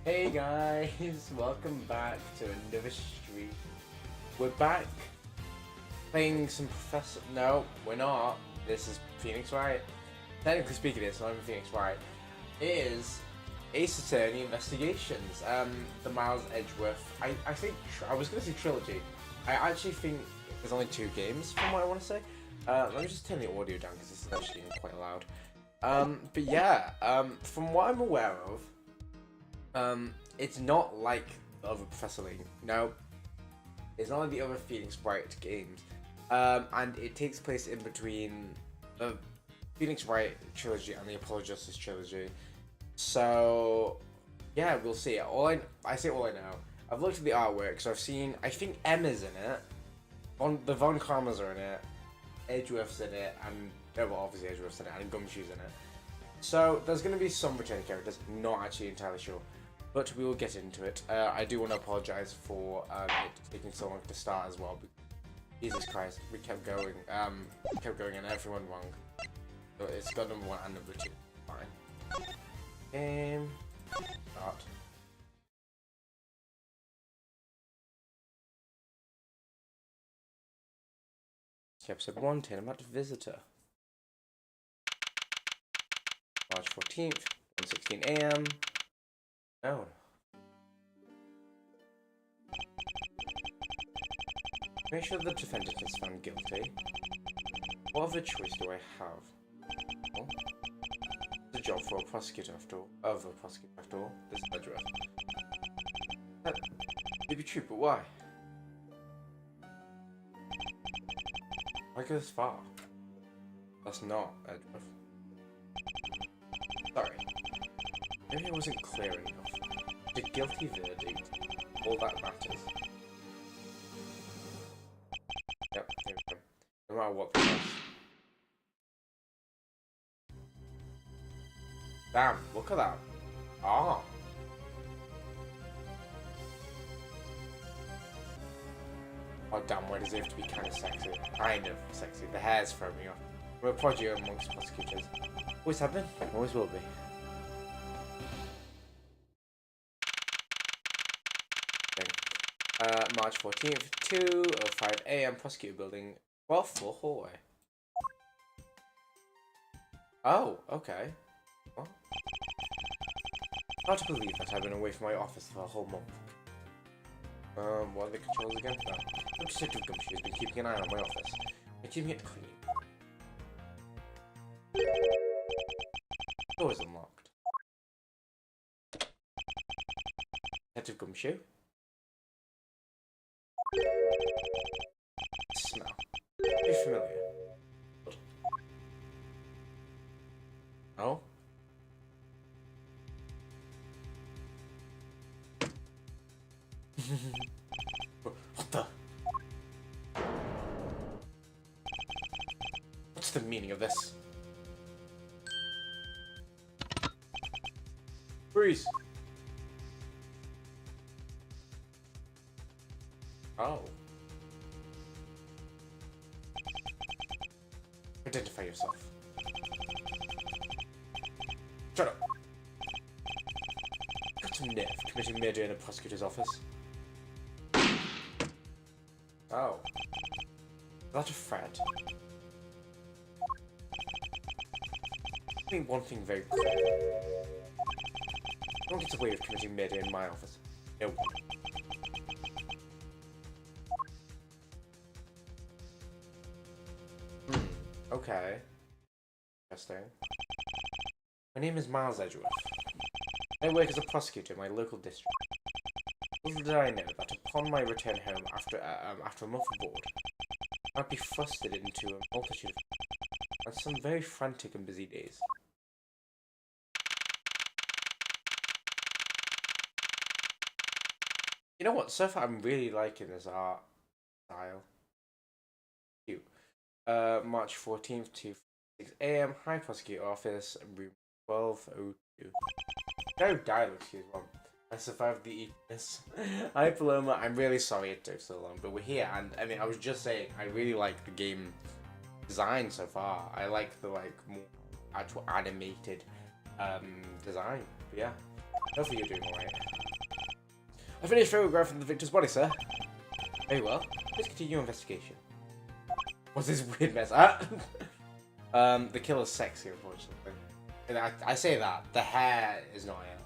Hey guys, welcome back to another stream. We're back playing some Professor. No, we're not. This is Phoenix Wright. Technically speaking, it's not even Phoenix Wright. It is Ace Attorney Investigations. The Miles Edgeworth. I think I was gonna say trilogy. I actually think there's only 2 games from what I want to say. Let me just turn the audio down because this is actually quite loud. But yeah, from what I'm aware of. It's not like the other Professor Layton. No, it's not like the other Phoenix Wright games. And it takes place in between the Phoenix Wright trilogy and the Apollo Justice trilogy. So, yeah, we'll see. I say all I know. I've looked at the artwork, so I've seen. I think Emma's in it. The Von Karmas are in it. Edgeworth's in it, and well, obviously Edgeworth's in it, and Gumshoe's in it. So there's going to be some returning characters. Not actually entirely sure. But we will get into it. I do want to apologise for it taking so long to start as well. Jesus Christ, we kept going. And everyone wrong. So it's got number 1 and number 2. Fine. Game. Start. Episode 1, Tournament Visitor. March 14th, 1:16 AM. Oh. Make sure the defendant is found guilty. What other choice do I have? Well, it's a job for a prosecutor after all. This is Edgeworth. That may be true, but why? Why go this far? That's not Edgeworth. Sorry. Maybe I wasn't clear enough. The guilty verdict, all that matters. Yep, here we go. No matter what the case. Damn, look at that. Ah. Oh damn, why does it have to be kind of sexy? Kind of sexy. The hair's throwing me off. We're a prodigy amongst prosecutors. Always have been, always will be. March 14th, 2:05 AM, Prosecutor Building, 12th floor hallway. Oh, okay. What? Hard to believe that I've been away from my office for a whole month. What are the controls again? No. Detective Gumshoe has been keeping an eye on my office and keeping it clean. Door is unlocked. Detective Gumshoe? Smell. Very familiar. Oh? What the? What's the meaning of this? Freeze! Oh. Identify yourself. Shut up. Got some nerve committing murder in a prosecutor's office. Oh. Is that a threat? I think one thing very clear. No one gets away with committing murder in my office. No one. Okay. Interesting. My name is Miles Edgeworth. I work as a prosecutor in my local district. Little did I know that upon my return home after a month abroad, I'd be thrusted into a multitude of some very frantic and busy days. You know what? So far, I'm really liking this art style. Cute. March 14th to 6 AM, High Prosecutor Office, room 1202. No dialogue, excuse me. I survived the eagerness. Hi Paloma, I'm really sorry it took so long, but we're here, and I mean, I was just saying, I really like the game design so far. I like the more actual animated design. But yeah, hopefully you're doing alright. I finished photographing the victim's body, sir. Very well. Please continue your investigation. What's this weird mess? The killer's sexy, unfortunately. And I say that. The hair is not here.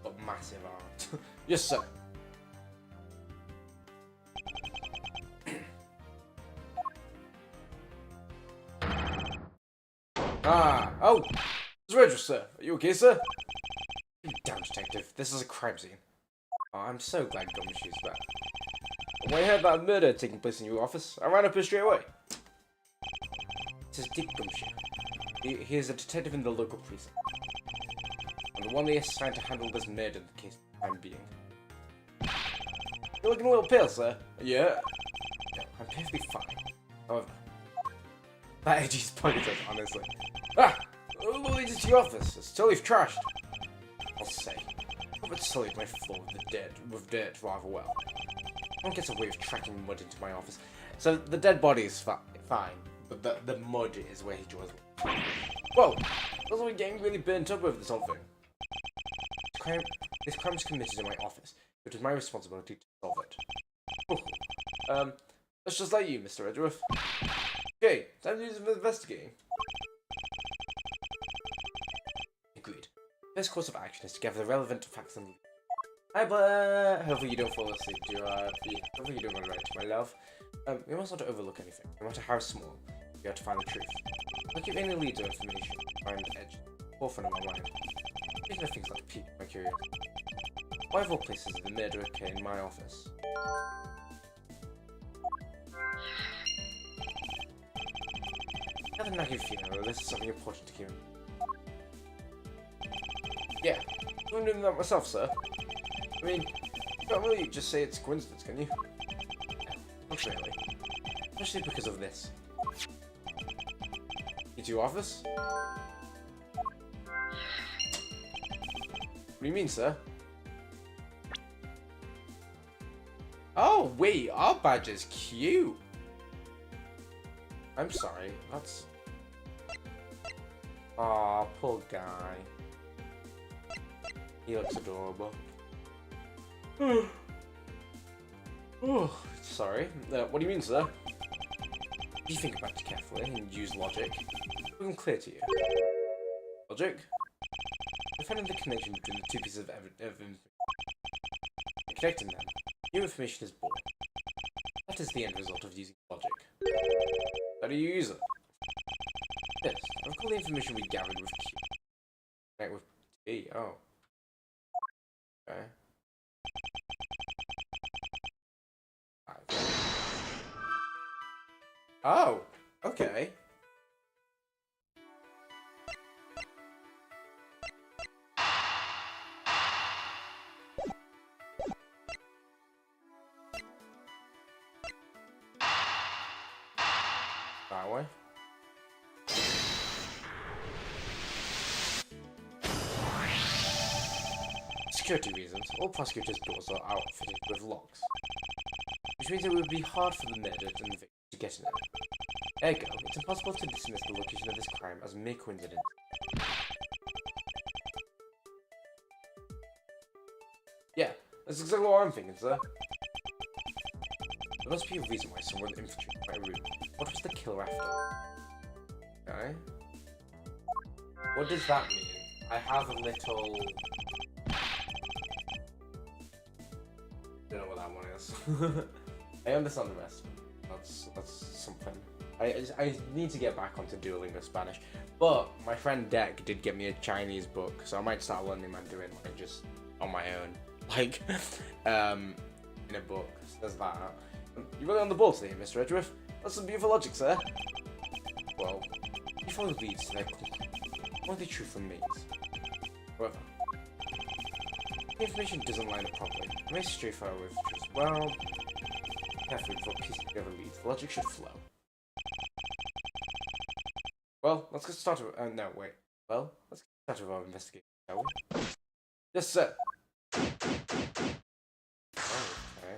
But massive arms. Yes, sir. Oh! It's Edgeworth, sir. Are you okay, sir? You damn detective. This is a crime scene. Oh, I'm so glad Gumshoe's back. When I heard about a murder taking place in your office, I ran up here straight away. This is Dick Gumshoe. He is a detective in the local precinct. I'm the one they assigned to handle this murder case for the time being. You're looking a little pale, sir. Yeah? No, I'm perfectly fine. However, that edgy's pointed, honestly. What leads us to your office? It's totally trashed. I'll say. But sullied my floor with dirt rather well. No one gets away with tracking mud into my office. So the dead body is fine, but the mud is where he draws. Whoa! That's what we're getting really burnt up over this whole thing. This crime was committed in my office. It was my responsibility to solve it. Oh. That's just like you, Mr. Edgeworth. Okay, time to do some investigating. Agreed. Best course of action is to gather the relevant facts and... Hi, Blair! Hopefully you don't fall asleep, hopefully you don't run right to my love. We must not overlook anything, no matter how small. We have to find the truth. I'll give any leads or information to find the edge, forefront of my mind. Even if things like pique my curiosity. Why of all places did the murder occur in my office? I have a nagging feeling that this is something important to hear. Yeah, I'm doing that myself, sir. I mean, you can't really just say it's a coincidence, can you? Not really. Especially because of this. Into your office? What do you mean, sir? Oh, wait, our badge is cute. I'm sorry, that's... Aw, poor guy. He looks adorable. Oh, sorry. What do you mean, sir? If you think about it carefully and use logic, it will become clear to you. Logic? I'm finding the connection between the two pieces of information. Connecting them, new information is born. That is the end result of using logic. How do you use it? Yes, I've called the information we gathered with Q. Connect with T. Oh. Okay. Oh, okay. That way. Security reasons, all prosecutors' doors are outfitted with locks, which means it would be hard for the murdered and the victim to get in there. Ergo, it's impossible to dismiss the location of this crime as mere coincidence. Yeah, that's exactly what I'm thinking, sir. There must be a reason why someone infiltrated my room. What was the killer after? Okay. What does that mean? I have a little... Don't know what that one is. I understand the rest. That's something. I need to get back onto Duolingo Spanish, but my friend Deck did get me a Chinese book, so I might start learning Mandarin like just on my own, like in a book. So there's that. You're really on the ball today, Mr. Edgeworth. That's some beautiful logic, sir. Well, you follow leads to their conclusion. What are the truth from means? However, the information doesn't line up properly. It makes straightforward with the truth. Well, carefully before piecing together leads. The logic should flow. Well, let's get started with... no, wait. Well, let's get started with our investigation, shall we? Yes, sir. Okay.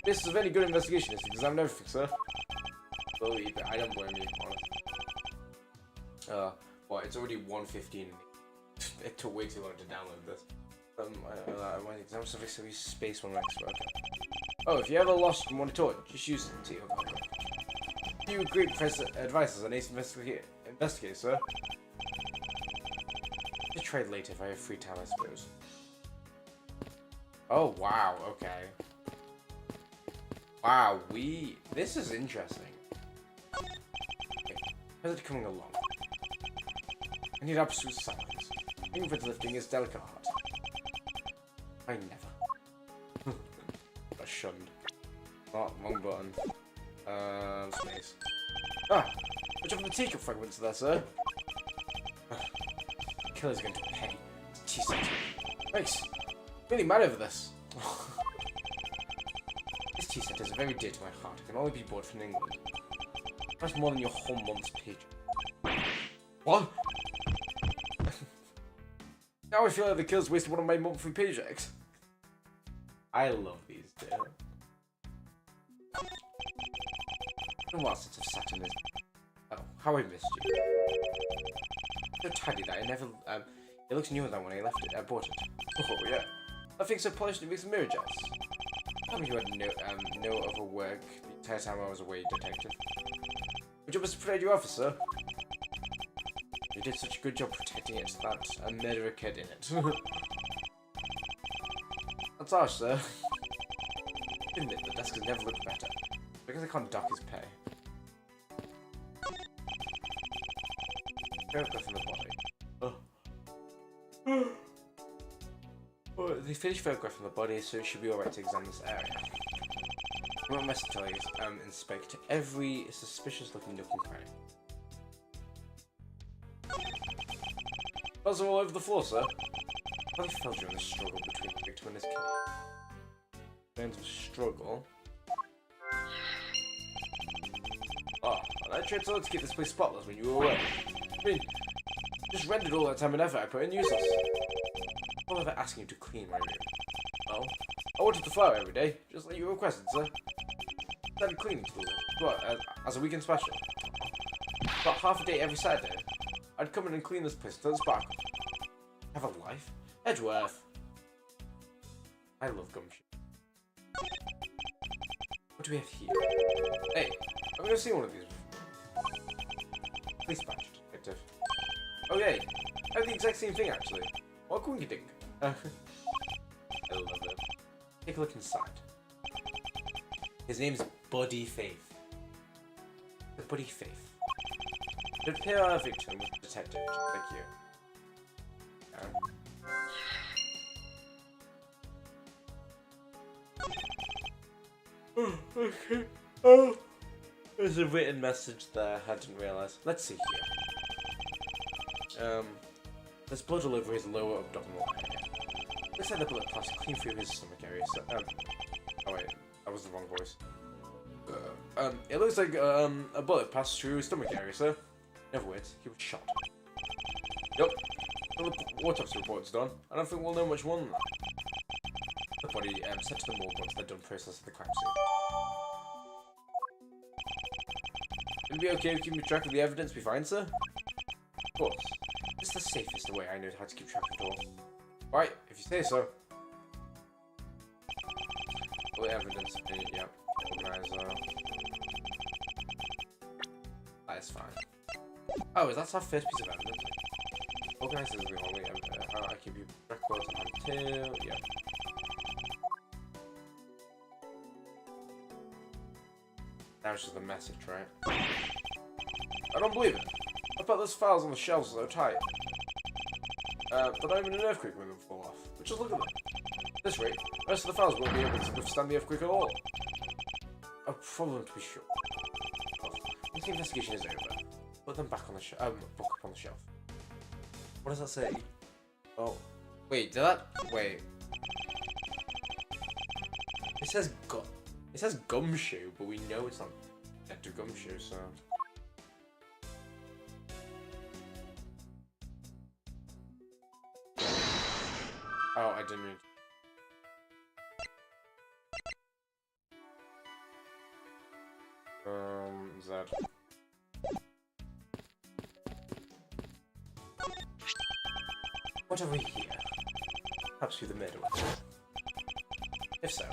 This is a very good investigation. It's examined everything, sir. Believe it. I don't blame you, honestly. Well, it's already 1:15. It took way too long to download this. My exam suffix so use space one next. Okay. Oh, if you ever lost and want to talk, just use it to your contact. You agree Professor advice as an ace investigator, sir? I'll trade later if I have free time, I suppose. Oh wow, okay. Wow, this is interesting. Okay, how's it coming along? I need absolute silence. Ingrid lifting is delicate art. I never. Got shunned. Oh, wrong button. Space. Ah! Which of the teacup fragments there, sir? The killer's going to pay. Tea set. Thanks. Really mad over this. This tea set is very dear to my heart. It can only be bought from England. That's more than your whole month's page. What? Now I feel like the killer's wasted one of my monthly paychecks. I love these two. It's been a while since I've sat in this. Oh, how I missed you. So tidy that I never. It looks newer than when I left it. I bought it. Oh yeah. That thing's so polished it makes a mirror jealous. Tell me you had no other work the entire time I was away, detective. Good job as a protect your officer. You did such a good job protecting it that a murderer kid in it. That's harsh, sir. Admit the desk has never looked better. Because I can't dock his pay. Photograph in the body. Oh. Well, they finished photographing the body, so it should be alright to examine this area. What must I tell you is inspect every suspicious looking nook and cranny. Fells are all over the floor, sir. How fell during the struggle between the victim and his killer? Signs of struggle. Oh, and I tried so hard to keep this place spotless when you were away. I mean, just rendered all that time and effort I put in useless. I'm not ever asking you to clean my room. Well, I wanted to flower every day, just like you requested, sir. Started cleaning to the as a weekend special. About half a day every Saturday. I'd come in and clean this place until it sparkled. Have a life? Edgeworth! I love gumshoe. What do we have here? Hey, I've never seen one of these before. Police badge, detective. Okay, I have the exact same thing actually. What can we do? I love it. Take a look inside. His name's Buddy Faith. The Buddy Faith. To prepare our victim with the detective, like you. Okay. Oh, there's a written message there. I didn't realise. Let's see here. There's blood all over his lower abdominal area. Looks like the bullet passed clean through his stomach area. So, oh wait, that was the wrong voice. It looks like a bullet passed through his stomach area, sir. In other words, he was shot. Yup. Well, the autopsy report's done. I don't think we'll know much more than that. The body sent to the morgue once they're done processing the crime scene. Will it be okay with keeping track of the evidence we find, sir? Of course. This is the safest way I know how to keep track of it all. Right, if you say so. All the evidence, yep. Organizer. That is fine. Oh, is that our first piece of evidence? Organizer is the only evidence. I keep you records until. Yep. Now it's just the message, right? I don't believe it. I thought those files on the shelves are so tight. But not even an earthquake when them fall off. But just look at them. At this rate, the rest of the files won't be able to withstand the earthquake at all. A problem to be sure. Once the investigation is over, put them back on the book up on the shelf. What does that say? Oh, wait, did that? Wait. It says gumshoe, but we know it's not Dr. Gumshoe, so. Oh, I didn't mean. Z. What have we here? Perhaps who the murderer was. If so,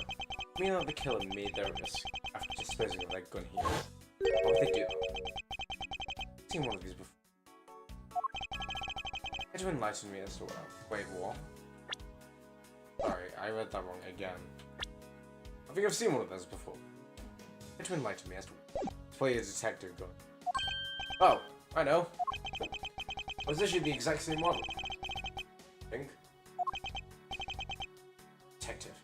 meaning that the killer made their risk after disposing of their gun here. What would they do? I've seen one of these before. Try to enlighten me as to what. Wait, what? Sorry, I read that wrong again. I think I've seen one of those before. Try to enlighten me as to what. Play a detective gun. Oh, I know. Was this the exact same model? I think. Detective.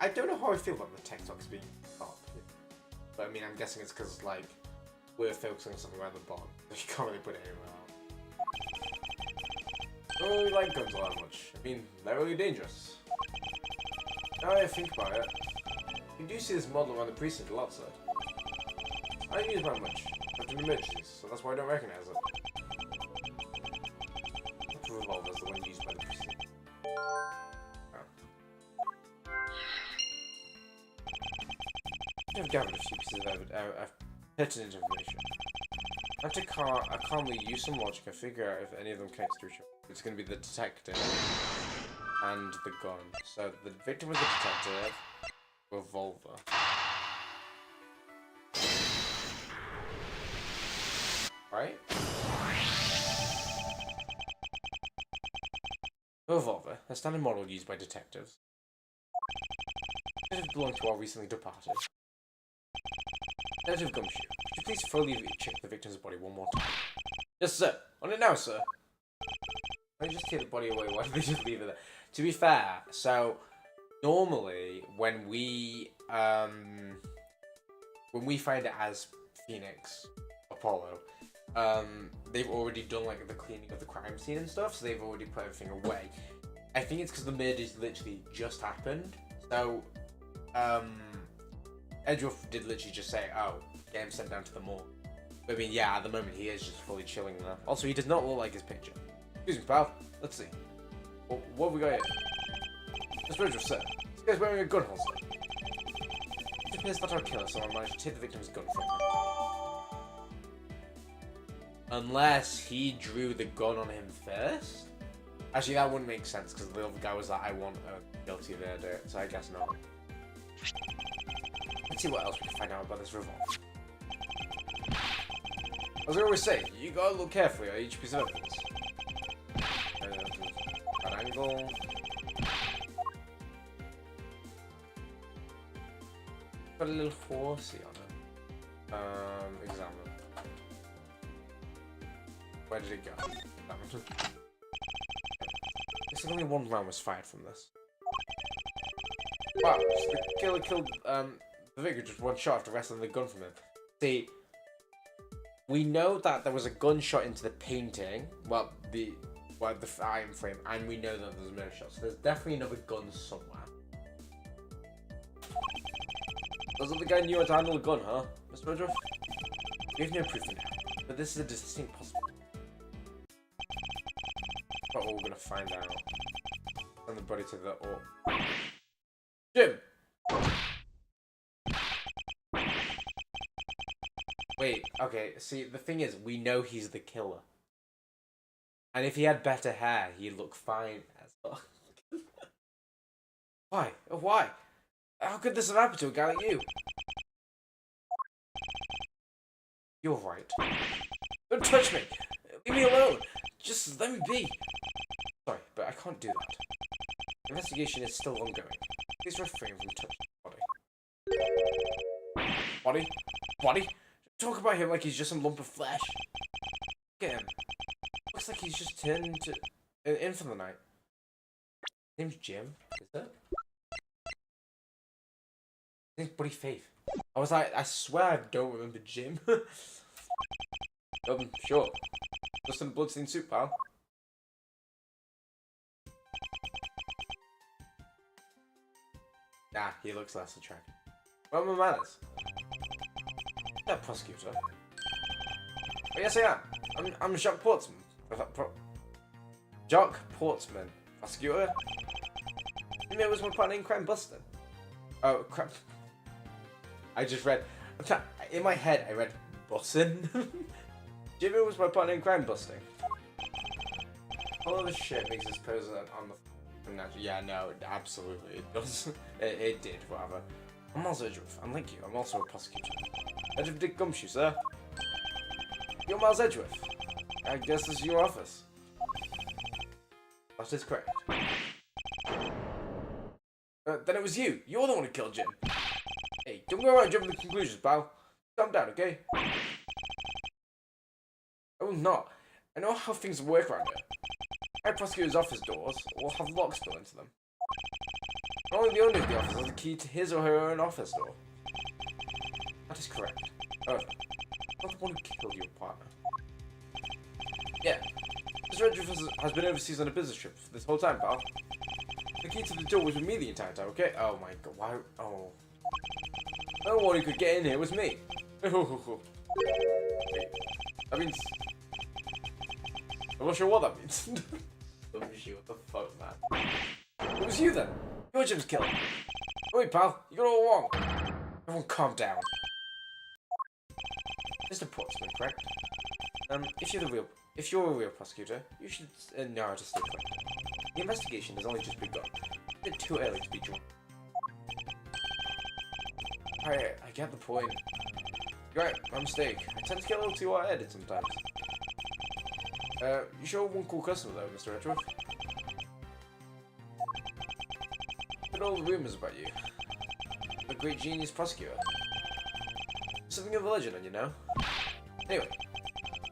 I don't know how I feel about the tech talks being up. But I mean, I'm guessing it's because, like, we're focusing on something rather bottom. So you can't really put it anywhere else. I don't really like guns all that much. I mean, they're really dangerous. Now I think about it, you do see this model around the precinct a lot, sir. I don't use it much, except in emergencies, so that's why I don't recognize it. The revolver is the one used by the precinct. I've gathered a few pieces of pertinent information. After I calmly use some logic, I figure out if any of them connect to each other. It's going to be the detective and the gun. So the victim was the detective, revolver. Right? Revolver, a standard model used by detectives. It belonged to our recently departed. Detective Gumshoe, could you please thoroughly check the victim's body one more time? Yes, sir. On it now, sir. Why don't you just take the body away? Why did they just leave it there? To be fair, so normally when we find it as Phoenix, Apollo, they've already done like the cleaning of the crime scene and stuff, so they've already put everything away. I think it's because the murders literally just happened. So, Edgeworth did literally just say, "Oh, get him sent down to the morgue." But I mean, yeah, at the moment he is just fully chilling there. Also, he does not look like his picture. Excuse me, pal. Let's see. What have we got here? Mr. Edgeworth, sir. This guy's wearing a gun holster. It appears that our killer someone managed to take the victim's gun from him. Unless he drew the gun on him first? Actually, that wouldn't make sense, because the other guy was like, I want a guilty verdict, so I guess not. Let's see what else we can find out about this revolver. As I always say, you gotta look carefully at each piece of evidence. That angle. Got a little horsey on it. Examine. Where did it go? Looks like only one round was fired from this. Wow, so the killer killed the victim just one shot after wresting the gun from him. See, we know that there was a gunshot into the painting, the iron frame, and we know that there's a murder shot. So there's definitely another gun somewhere. Doesn't the guy knew how to handle a gun, huh, Mr. Edgeworth? We have no proof now, but this is a distinct possibility. But what we're gonna find out. Send the body to the Jim! Wait, okay, see, the thing is, we know he's the killer. And if he had better hair, he'd look fine as well. Why? Why? How could this have happened to a guy like you? You're right. Don't touch me! Leave me alone! Just let me be! Sorry, but I can't do that. The investigation is still ongoing. Please refrain from touching the body. Body? Body? Talk about him like he's just some lump of flesh. Look at him. Looks like he's just turned into in for the night. His name's Jim, is it? His name's Buddy Faith. I was like, I swear I don't remember Jim. Sure. Just some bloodstained soup, pal. Nah, he looks less attractive. What are my manners? That prosecutor. Oh, yes, I am. I'm Jacques Portsman. Jacques Portsman. Prosecutor? Maybe it was my partner in crime busting. Oh, crap. I just read. In my head, I read busting. Jimmy was my partner in crime busting. All of this shit makes us pose on the Yeah, no, absolutely, it does. It did, rather. I'm also Edgeworth. Unlike you, I'm also a prosecutor. Edgeworth Dick Gumshoe, sir. You're Miles Edgeworth. I guess this is your office. That is correct. Then it was you. You're the one who killed Jim. Hey, don't go around jumping to conclusions, pal. Calm down, okay? I will not. I know how things work around here. My prosecutor's office doors will have locks built into them. Only the owner of the office has the key to his or her own office door. That is correct. However, not the one who killed your partner. Yeah. Mr. Edgeworth has been overseas on a business trip for this whole time, pal. The key to the door was with me the entire time, okay? Oh my god, why? Oh. The only one who could get in here was me. Okay. That means... I'm not sure what that means. What the fuck, man? It was you then. You're Jim's killer. Wait, pal, you got it all wrong. Everyone calm down. Mr. Portsman, correct? If you're a real prosecutor, you should know how to stay quiet. The investigation has only just begun. It's too early to be drunk. I get the point. You're right, my mistake. I tend to get a little too hard-headed sometimes. You sure one cool customer though, Mr. Edgeworth? Heard all the rumors about you. A great genius prosecutor. Something of a legend, you know? Anyway,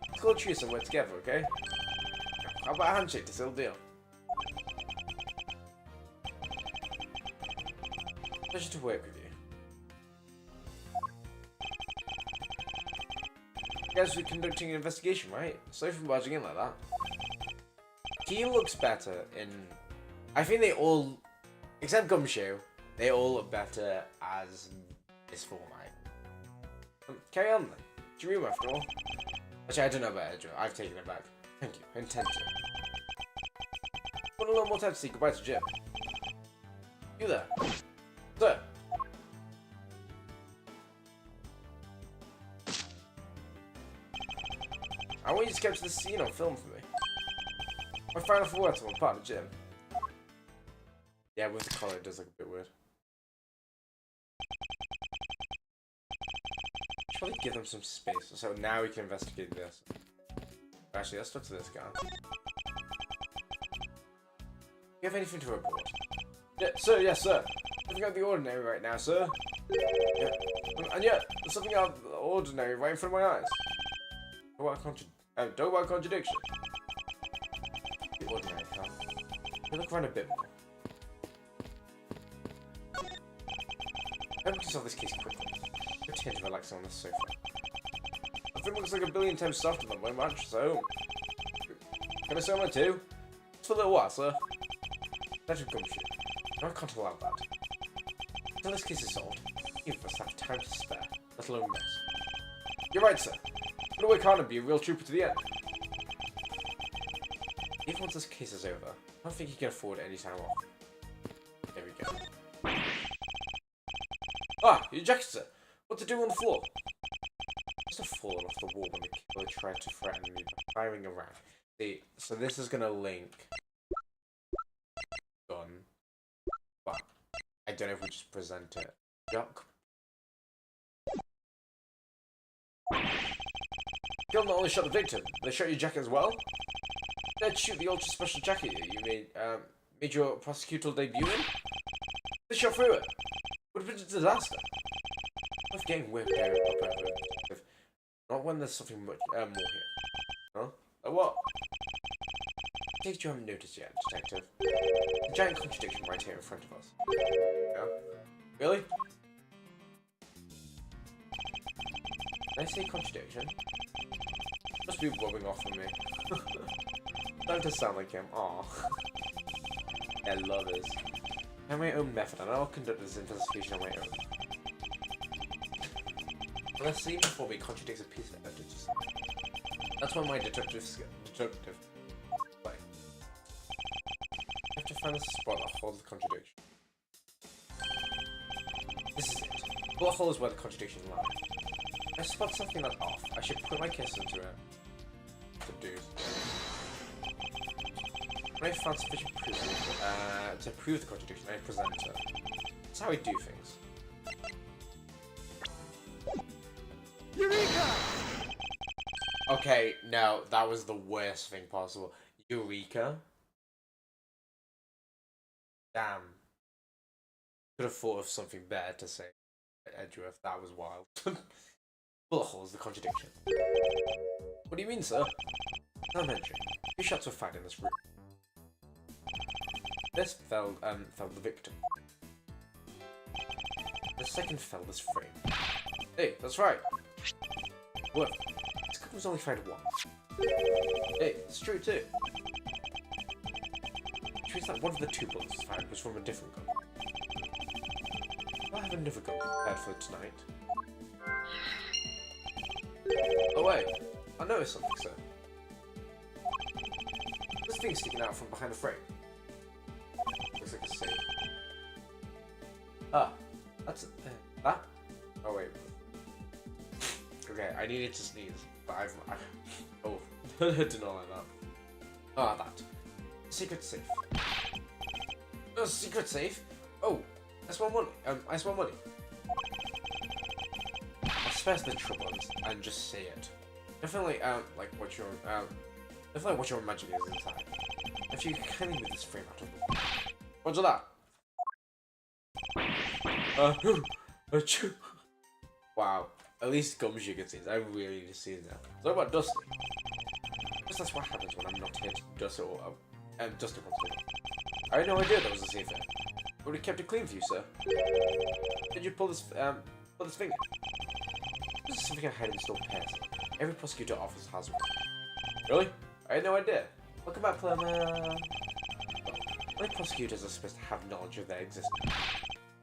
let's go cheer somewhere together, okay? How about a handshake to seal the deal? Pleasure to work with you. You guys were conducting an investigation, right? Sorry for barging in like that. He looks better in... I think they all, except Gumshoe, they all look better as this format. Carry on then. It's your room after all. Actually, I don't know about Edgeworth. I've taken it back. Thank you. I intend to. Want a little more time to say goodbye to Jim? You there? Sir? I want you to capture the scene on film for me. My final words to my partner, Jim. Yeah, with the collar, it does look a bit weird. Should probably give them some space, so now we can investigate this. Actually, let's talk to this guy. You have anything to report? Yeah, sir, yes, sir. Nothing out of the ordinary right now, sir. Yeah. And yet, there's something out of the ordinary right in front of my eyes. Don't want contradiction. The ordinary, huh? You look around a bit more. Don't solve this case quickly. Pretend to relax on the sofa. The thing looks like a billion times softer than my mattress at home. Can I say one too? Just for a little while, sir. That should Gumshoe. No, I can't allow that. Until this case is solved, neither of us have time to spare, let alone rest. You're right, sir. I'm gonna work hard and be a real trooper to the end. Even once this case is over, I don't think he can afford any time off. There we go. Ah, your jacket, sir. What to do on the floor? Must have fallen off the wall when the killer tried to threaten me by firing a round. See, so this is gonna link gun, but I don't know if we just present it. Yuck. Kill not only shot the victim, they shot your jacket as well? They'd shoot the ultra special jacket you made your prosecutorial debut in? They shot through it. Would have been a disaster. I'm getting whipped there up. Not when there's something much more here. Huh? Like what? In case you haven't noticed yet, detective. A giant contradiction right here in front of us. Yeah? Really? Did I say contradiction? Must be rubbing off on me. Don't just sound like him. Aw. I love this. I have my own method, and I'll conduct this investigation on my own. Let's see before we contradict a piece of evidence. That's one of my detective skill. Play. I have to find a spot that holds the contradiction. This is it. The bullet hole is where the contradiction lies. If I spot something that's off, I should put my kiss into it. To do. When I found sufficient proof to prove the contradiction, I present it. That's how we do things. Eureka! Okay, no, that was the worst thing possible. Eureka? Damn. Could have thought of something better to say at Edgeworth. That was wild. Bullet holes, the contradiction. What do you mean, sir? Elementary. 2 shots were fired in this room. This fell the victim. The second fell this frame. Hey, that's right. What? This gun was only fired once. Hey, it's true too. Which means that one of the 2 bullets fired was from a different gun. I'll have another gun prepared for tonight. Oh wait, I noticed something, sir. This thing sticking out from behind the frame. Looks like a safe. Ah, that's that. Oh wait. Okay, I needed to sneeze, but oh, I did not like that. Ah, that secret safe. Oh, secret safe. Oh, I smell money. I smell money. I'll spare the trouble and just say it. Definitely, like what you're, definitely what you're imagining is inside. If you can kindly move this frame out of the way. Roger that. Wow. At least Gumshoe can see this. I really need to see this now. So what about Dusty? Because that's what happens when I'm not here to dust it all up. Dust it once again. I had no idea that was a safe there. But we kept it clean for you, sir. Did you pull this finger? This is something I had in store pairs. Every prosecutor office has one. Really? I had no idea. Welcome back, Plumber. Only prosecutors are supposed to have knowledge of their existence.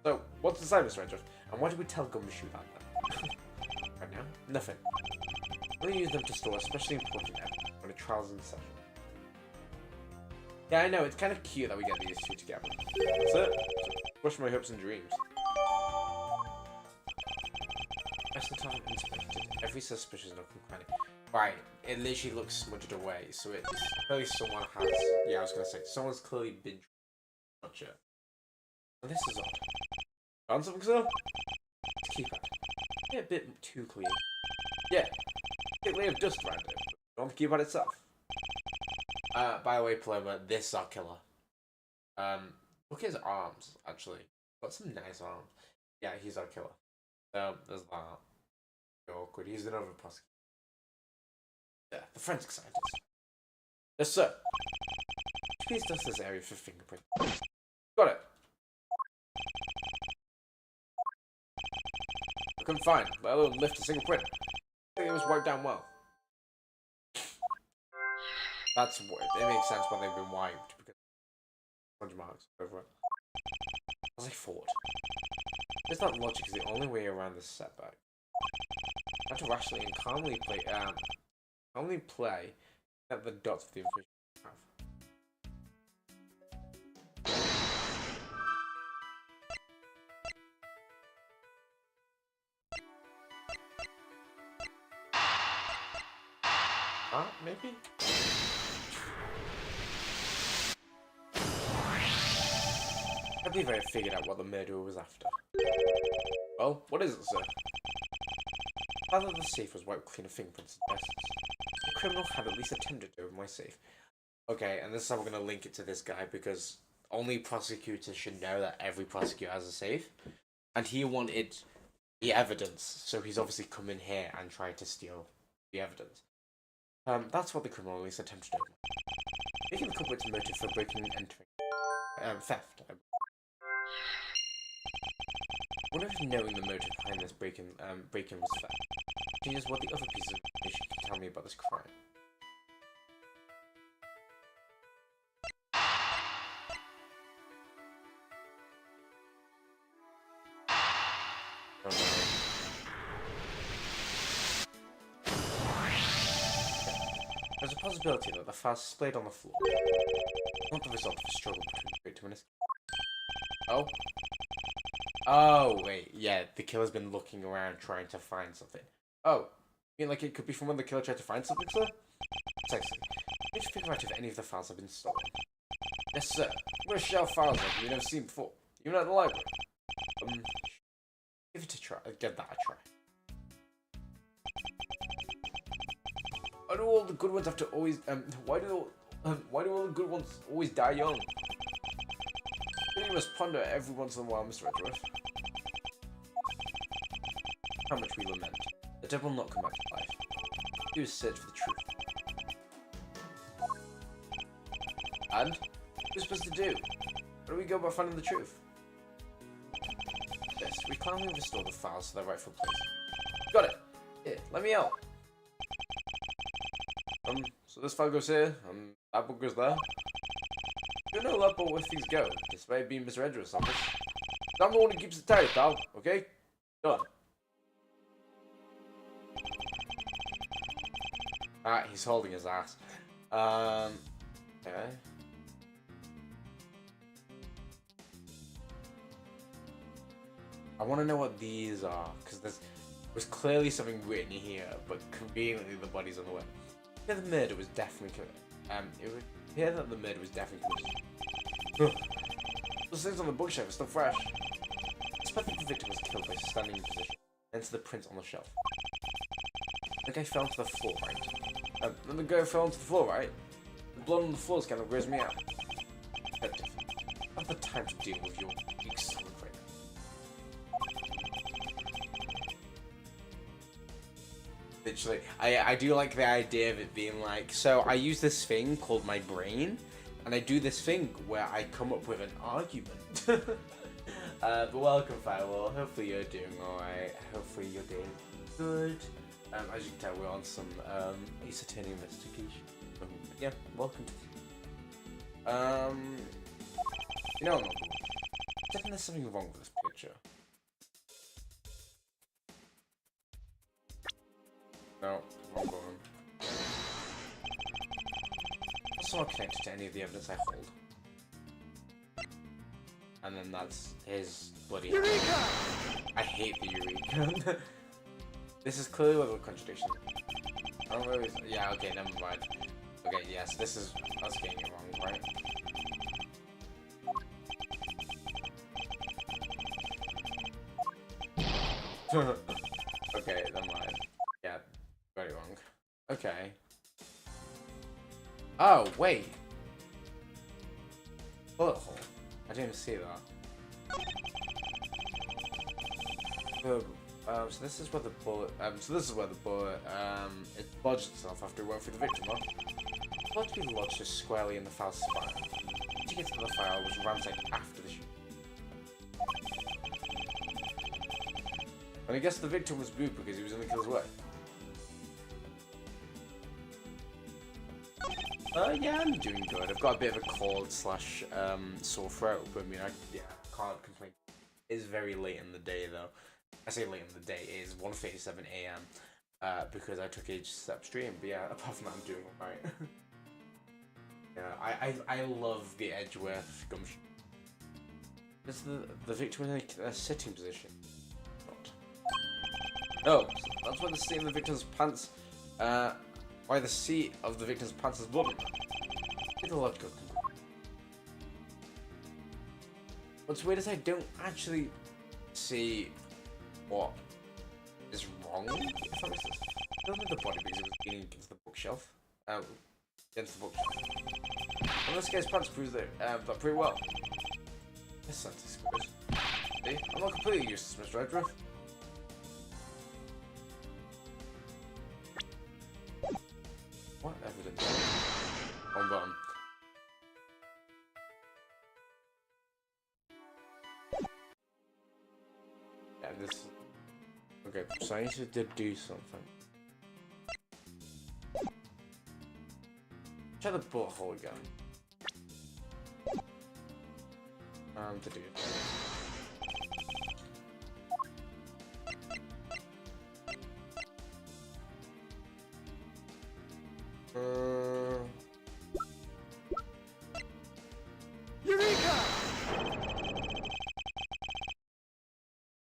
So, what's inside, Mr. Edgeworth? And why did we tell Gumshoe that then? Right now? Nothing. We'll use them to store especially important evidence when a trial's in session. Yeah, I know, it's kind of cute that we get these 2 together. That's it. Crush my hopes and dreams. As the time inspected, every suspicious nook and cranny. Right, it literally looks smudged away, so it's clearly someone has. Yeah, I was gonna say, someone's clearly been. Gotcha. And this is odd. Found something, sir? Keep it. Yeah, a bit too clean. Yeah, big layer of dust around it. On the keyboard itself. By the way, Paloma, this is our killer. Look at his arms, actually. Got some nice arms. Yeah, he's our killer. There's that. Awkward. He's another prosecutor. Yeah, the forensic scientist. Yes, sir. Please dust this area for fingerprint. Got it. I couldn't find, let alone lift a single print. I think it was wiped down well. That's what it makes sense why they've been wiped because 100 marks over it. As I thought. This not logic is the only way around this setback. I have to rationally and calmly play at the dots of the information I have. Maybe? I believe I have figured out what the murderer was after. Well, what is it, sir? Either the safe was wiped clean of fingerprints and essence. The criminal had at least attempted to open my safe. Okay, and this is how we're going to link it to this guy, because only prosecutors should know that every prosecutor has a safe. And he wanted the evidence, so he's obviously come in here and tried to steal the evidence. That's what the criminal at least attempted to do. Making the culprit's motive for breaking and entering. Theft. I wonder if knowing the motive behind this break-in was theft. Changes what the other pieces of information can tell me about this crime. Oh no. There's a possibility that the files displayed on the floor not the result of a struggle between the victim and his. Oh? Oh, wait, yeah, the killer's been looking around trying to find something. Oh, you mean like it could be from when the killer tried to find something, sir? Precisely. We need to figure out if any of the files have been stolen. Yes, sir. I'm gonna shelf files like you've never seen before, even at the library. Give it a try. Give that a try. Why do all the good ones have to always? Why do all the good ones always die young? You must ponder every once in a while, Mr. Edgeworth. How much we lament. The devil will not come back to life. He was search for the truth. And? What are we supposed to do? How do we go about finding the truth? Yes, we calmly restore the files to their rightful place. Got it! Here, let me out! So this file goes here, that book goes there. You know that book where things go, despite being Mr. Edgeworth's office. I'm the one who keeps it tight, pal, okay? Done. Ah, he's holding his ass. Okay. I want to know what these are, because there's clearly something written here, but conveniently the body's on the way. Yeah, the murder was definitely it would appear that the murder was definitely committed. Those things on the bookshelf are still fresh. I suspect that the victim was killed by standing in position, hence the print on the shelf. The guy fell to the floor, right? The guy fell onto the floor, right? The blood on the floor kind of wears me out. Detective, I have the time to deal with your weak soul right now. Literally, I do like the idea of it being like, so I use this thing called my brain, and I do this thing where I come up with an argument. But welcome, Firewall. Hopefully you're doing alright. Hopefully you're doing good. As you can tell, we're on some Ace Attorney investigation. Yeah, welcome. You know, I think there's something wrong with this picture. No, wrong button. It's not connected to any of the evidence I hold. And then that's his bloody Eureka! I hate the Eureka. This is clearly a little contradiction. I don't really... Yeah, okay, never mind. Okay, yes, this is us getting it wrong, right? Okay, never mind. Yeah, very wrong. Okay. Oh, wait. Bullet hole. I didn't even see that. So this is where the bullet, it lodged itself after it went through the victim, huh? It ought to be lodged just squarely in the file's spine. To get to the file was ransacked after the shoot. And I guess the victim was moved because he was in the killer's way. Yeah, I'm doing good. I've got a bit of a cold / sore throat, but I mean, can't complain. It's very late in the day, though. I say late in the day, it is 1:37 AM, because I took each step stream, but yeah, apart from that, I'm doing alright. Yeah, I love the Edgeworth gumshoe. Is the victim in a sitting position? Oh, that's why the seat of the victim's pants, why the seat of the victim's pants is bloody. It's a logical conclusion. What's weird is I don't actually see what is wrong, if that makes sense. I don't think the body because it was leaning against the bookshelf. Against the bookshelf. And this guy's pants proves that pretty well. This sense is good. See? I'm not completely useless, Mr. Edgeworth. What evidence? One button. Yeah, this. Okay, so I need to do something. Try the bullet hole again. To do it. Eureka!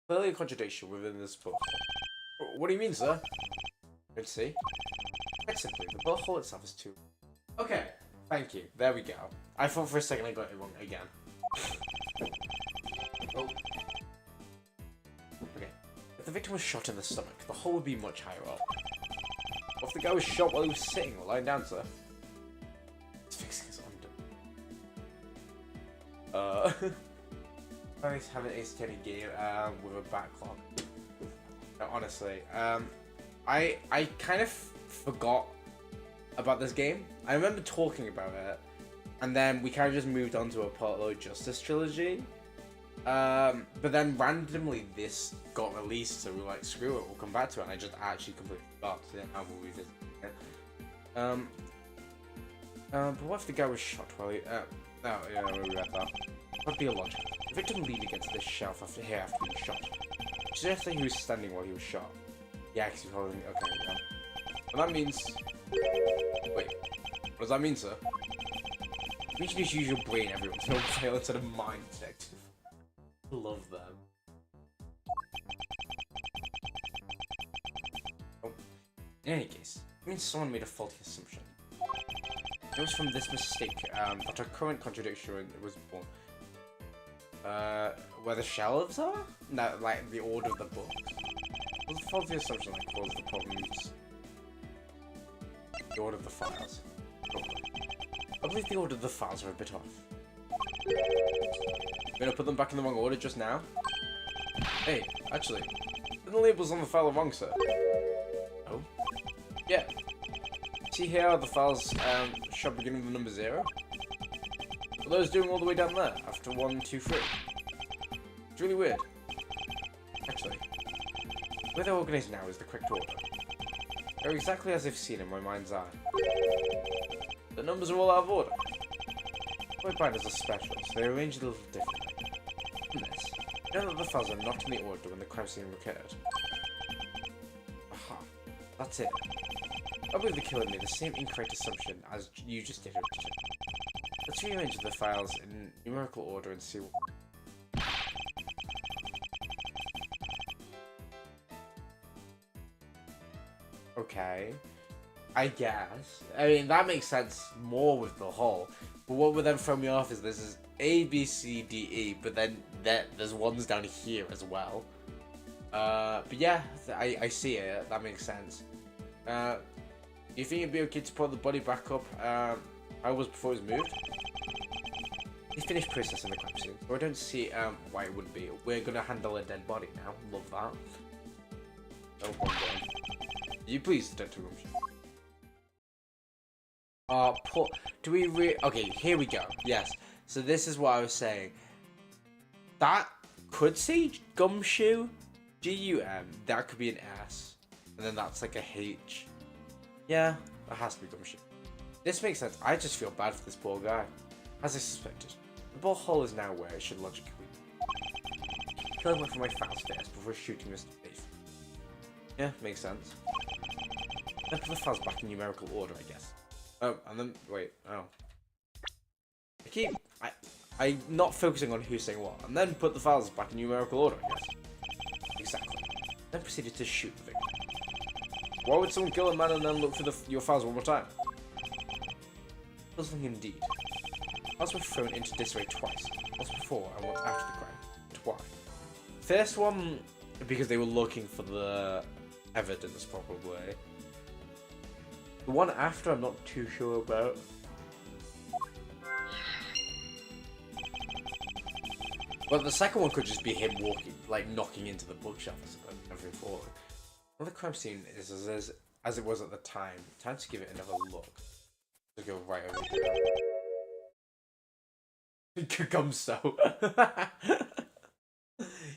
Clearly a contradiction within this book. What do you mean, sir? Let's see. Quite simply, the bullet hole itself is too. Okay, Thank you. There we go. I thought for a second I got it wrong again. Oh. Okay. If the victim was shot in the stomach, the hole would be much higher up. What if the guy was shot while he was sitting or lying down, sir? He's fixing his under. I have an ace-10 game with a backlog. No, honestly, I kind of forgot about this game. I remember talking about it, and then we kind of just moved on to a Apollo Justice trilogy. But then randomly this got released, so we were like, screw it, we'll come back to it, and I just actually completely forgot, so I will revisit it. But what if the guy was shot while he, no, yeah, we read that. That'd be illogical. The victim leaned against this shelf after being shot. Suggesting he was standing while he was shot. Yeah, because he was holding, okay, yeah. And that means, wait, what does that mean, sir? You should just use your brain, everyone, to fail instead of mind detective. Love them. Oh. In any case, it means someone made a faulty assumption. It was from this mistake that our current contradiction was born. Where the shelves are? No, like the order of the books. It was the faulty assumption that caused the problems. The order of the files. I believe the order of the files are a bit off. I'm gonna put them back in the wrong order just now. Hey, actually, the labels on the file are wrong, sir. Oh? Yeah. See here how the files should begin with the number 0? Are those doing all the way down there, after 1, 2, 3? It's really weird. Actually, the way they're organized now is the correct order. They're exactly as I've seen in my mind's eye. The numbers are all out of order. My binders are special, so they're arranged a little differently. From this, you know that the files are not in the order when the crime scene occurred. Aha, that's it. I believe the killer made the same incorrect assumption as you just did. Let's rearrange the files in numerical order and see what... Okay. I guess. I mean, that makes sense more with the whole. But what would then throw me off is this is A, B, C, D, E, but then there's ones down here as well. But yeah, I see it. That makes sense. You think it'd be okay to put the body back up how it was before it was moved? He finished processing the crime scene, so I don't see why it wouldn't be. We're gonna handle a dead body now. Love that. No problem. You please, Detective Rumshin. Do we okay, here we go. Yes. So this is what I was saying. That could say gumshoe. G-U-M. That could be an S. And then that's like a H. Yeah, that has to be gumshoe. This makes sense. I just feel bad for this poor guy. As I suspected, the ball hole is now where it should logically be. Kill him for my files first before shooting Mr. Thief. Yeah, makes sense. Then put the files back in numerical order, I guess. Oh, and then, wait, oh. I'm not focusing on who's saying what. And then put the files back in numerical order, I guess. Exactly. Then proceeded to shoot the victim. Why would someone kill a man and then look for your files one more time? Puzzling indeed. Files were thrown into disarray twice. Once before and once after the crime. Twice. First one, because they were looking for the evidence, probably. The one after, I'm not too sure about. But the second one could just be him walking, like knocking into the bookshelf and everything falling. Well, the crime scene is as it was at the time. Time to give it another look. To go right over here. Gumshoe.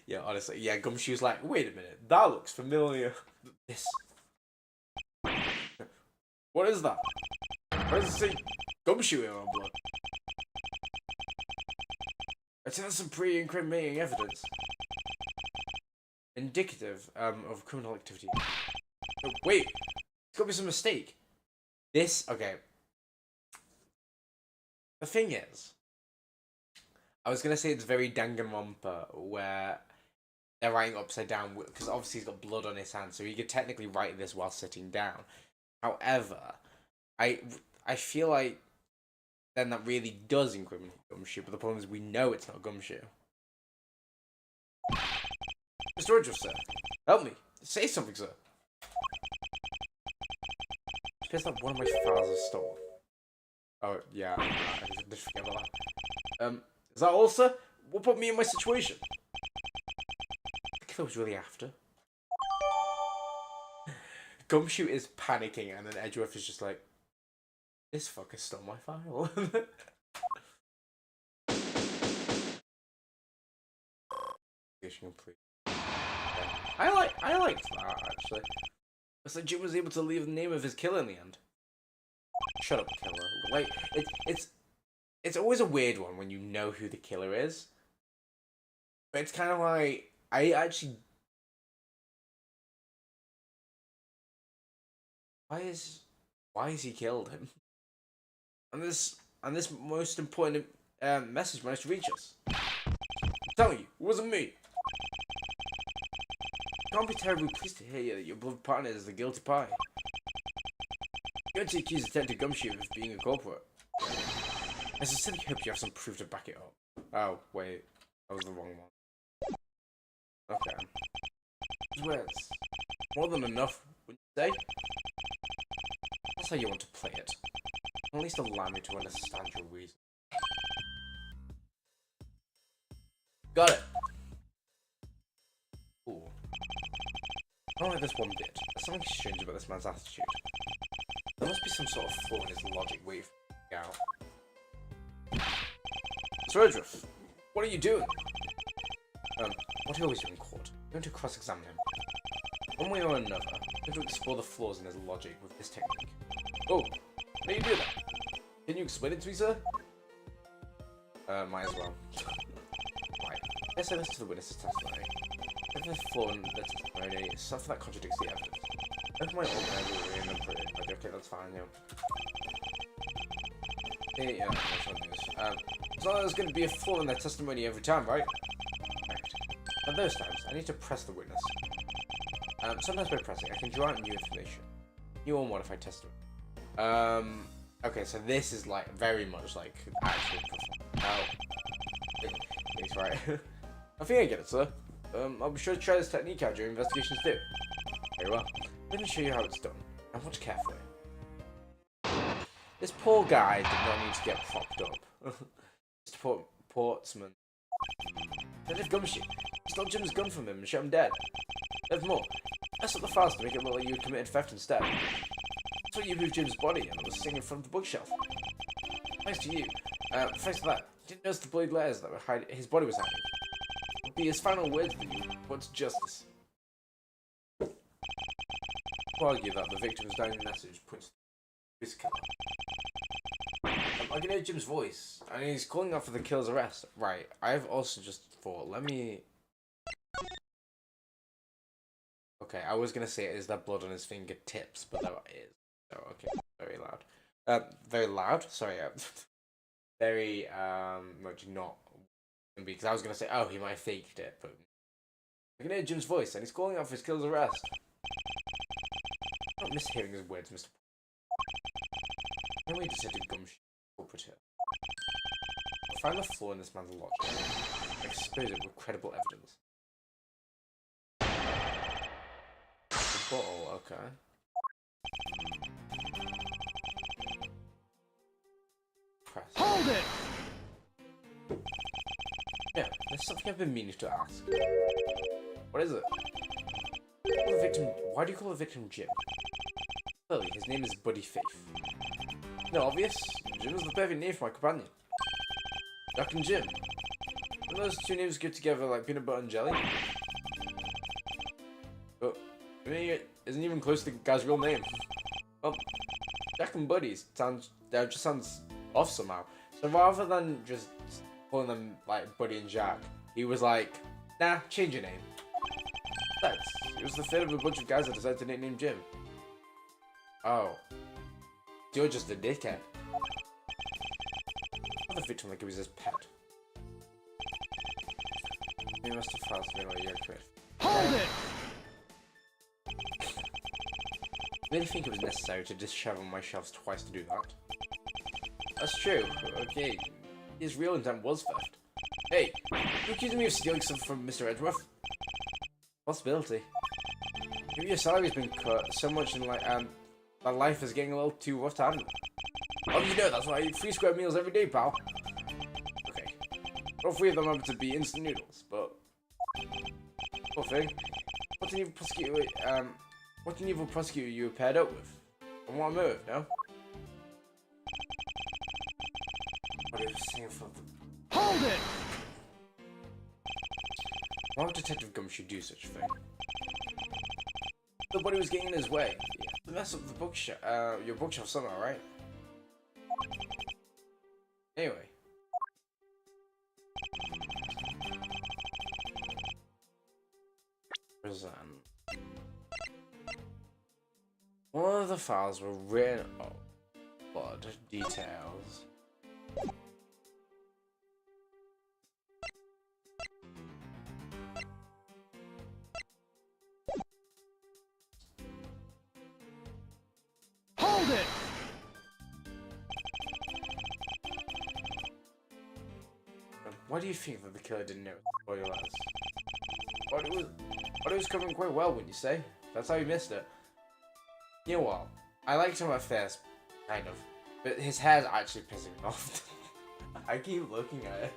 Yeah, honestly, yeah, Gumshoe's like, wait a minute, that looks familiar. This. What is that? Why does it say Gumshoe here on blood? It's some pretty incriminating evidence. Indicative of criminal activity. Oh, wait, it's gotta be some mistake. Okay. The thing is, I was gonna say it's very Danganronpa, where they're writing upside down, because obviously he's got blood on his hands, so he could technically write this while sitting down. However, I feel like then that really does incriminate Gumshoe. But the problem is we know it's not Gumshoe. Mr. Edgeworth, sir. Help me. Say something, sir. It appears that one of my files is stolen. Oh, yeah. I just forget about that. Is that all, sir? What put me in my situation? I think I was really after. Gumshoe is panicking, and then Edgeworth is just like, this fucker stole my file. Complete. I liked that, actually. It's like Jim was able to leave the name of his killer in the end. Shut up, killer. Like, it's always a weird one when you know who the killer is. But it's kind of like, why is he killed him? And this most important message managed to reach us. I'm telling you, it wasn't me. I can't be terribly pleased to hear that your beloved partner is the guilty party. You're going to accuse Detective Gumshoe of being a culprit. I sincerely hope you have some proof to back it up. Oh, wait. That was the wrong one. Okay. These words. More than enough, wouldn't you say? That's how you want to play it. At least allow me to understand your reason. Got it! Ooh. I don't like this one bit. There's something strange about this man's attitude. There must be some sort of flaw in his logic waiting for me out. Mr. Edgeworth, what are you doing? What do you always do in court? I'm going to cross-examine him. One way or another, I'm going to explore the flaws in his logic with this technique. Oh, how do you do that? Can you explain it to me, sir? Might as well. Right, let's say this to the witness's testimony. If there's a flaw in the testimony, it's something that contradicts the evidence. Open my own and put it. Like, okay, that's fine, yeah, that's what it is. It's not there's going to be a flaw in their testimony every time, right? Right. At those times, I need to press the witness. Sometimes by pressing, I can draw out new information. New or modified testimony. Okay, so this is like very much like actual thanks, right. I think I get it, sir. I'll be sure to try this technique out during investigations too. Very well. Let me show you how it's done. And watch carefully. This poor guy did not need to get propped up. Mr. Portsman. Detective Gumshoe. He stole Jim's gun from him and shot him dead. Furthermore, I set the files to make it look like you had committed theft instead. I thought you moved Jim's body and it was sitting in front of the bookshelf. Thanks to you. Thanks to that, you didn't notice the bloody letters that were his body was hiding. It would be his final words that you put to justice. I argue that the victim's dying message points to his killer. I can hear Jim's voice, and he's calling out for the killer's arrest. Right, I've also just thought, let me... Okay, I was gonna say, is there blood on his fingertips? But there is. Oh, okay, very loud. Very loud? Sorry, very, much not... Because I was gonna say, oh, he might have faked it, but... I can hear Jim's voice, and he's calling out for his killer's arrest. I'm not mishearing his words, Mr. Can we Detective Gumshoe culprit here? I'll find the flaw in this man's logic. Expose it with credible evidence. The bottle, okay. Press. Hold it! Yeah, there's something I've been meaning to ask. What is it? Why do you call the victim Jim? Clearly, his name is Buddy Faith. No, obvious. Jim was the perfect name for my companion. Jack and Jim. Don't those two names go together like peanut butter and jelly? But, I mean, it isn't even close to the guy's real name. Well, Jack and Buddy just sounds off somehow. So rather than just calling them like Buddy and Jack, he was like, nah, change your name. Thanks. He was the third of a bunch of guys that decided to nickname Jim. Oh. You're just a dickhead. Not the victim like it was his pet. He must have filed something like you're correct. Hold it! I really think it was necessary to dishevel my shelves twice to do that. that's true. Okay, his real intent was theft. Hey, you accusing me of stealing something from Mr. Edgeworth? Possibility. Maybe your salary's been cut so much in that life is getting a little too rough to handle. How do you know? That's why I eat 3 square meals every day, pal. Okay. All 3 of them happen to be instant noodles, but poor thing. What an evil prosecutor you were paired up with? And what motive, no? What are you saying for the... Hold it! Why would Detective Gumshoe do such a thing? The body was getting in his way. Yeah. Mess up the bookshelf, your bookshelf somehow, right? Anyway. Prison. One of the files were written. Oh, blood details. Hold it! Why do you think that the killer didn't know what it was? But it was covering quite well, wouldn't you say? That's how he missed it. You know what? I liked him at first, kind of. But his hair's actually pissing me off. I keep looking at it.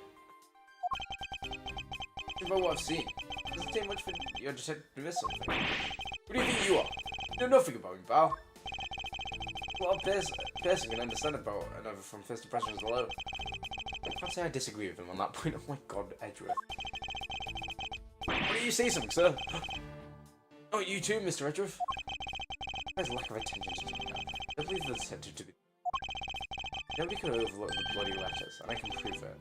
Think about what I've seen. It doesn't take much for your detective to miss something. Who do you think you are? You know nothing about me, pal. Well, person can understand about another from first impressions alone. I can't say I disagree with him on that point. Oh my god, Edgeworth. Why do you say something, sir? Oh, you too, Mr. Edgeworth? There's lack of attention to detail. I believe the detective to be... Nobody could overlook the bloody letters, and I can prove it.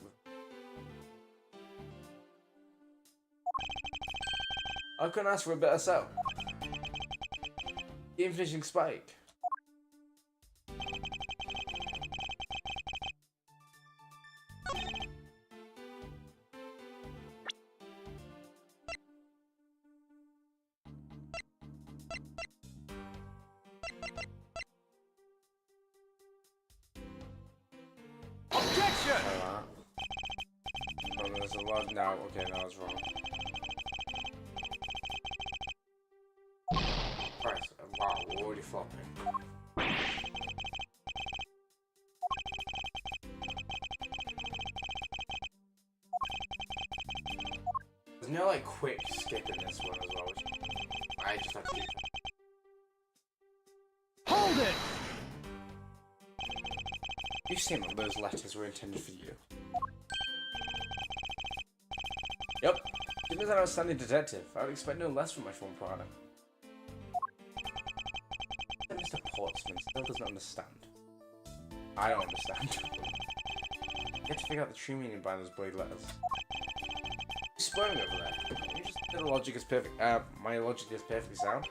I couldn't ask for a better sell. Game finishing spike. Objection! Oh, there's a lot. No, okay, no, I was wrong. Christ, wow, we're already flopping. There's no like quick skip in this one as well, which I just have to keep. Hold it! You've seen that those letters were intended for you. Yep. Given as an outstanding detective, I would expect no less from my former partner. Mr. Portsman still doesn't understand. I don't understand. You have to figure out the true meaning behind those bloody letters. You're spoiling over there. You just said the logic is perfect. My logic is perfectly sound.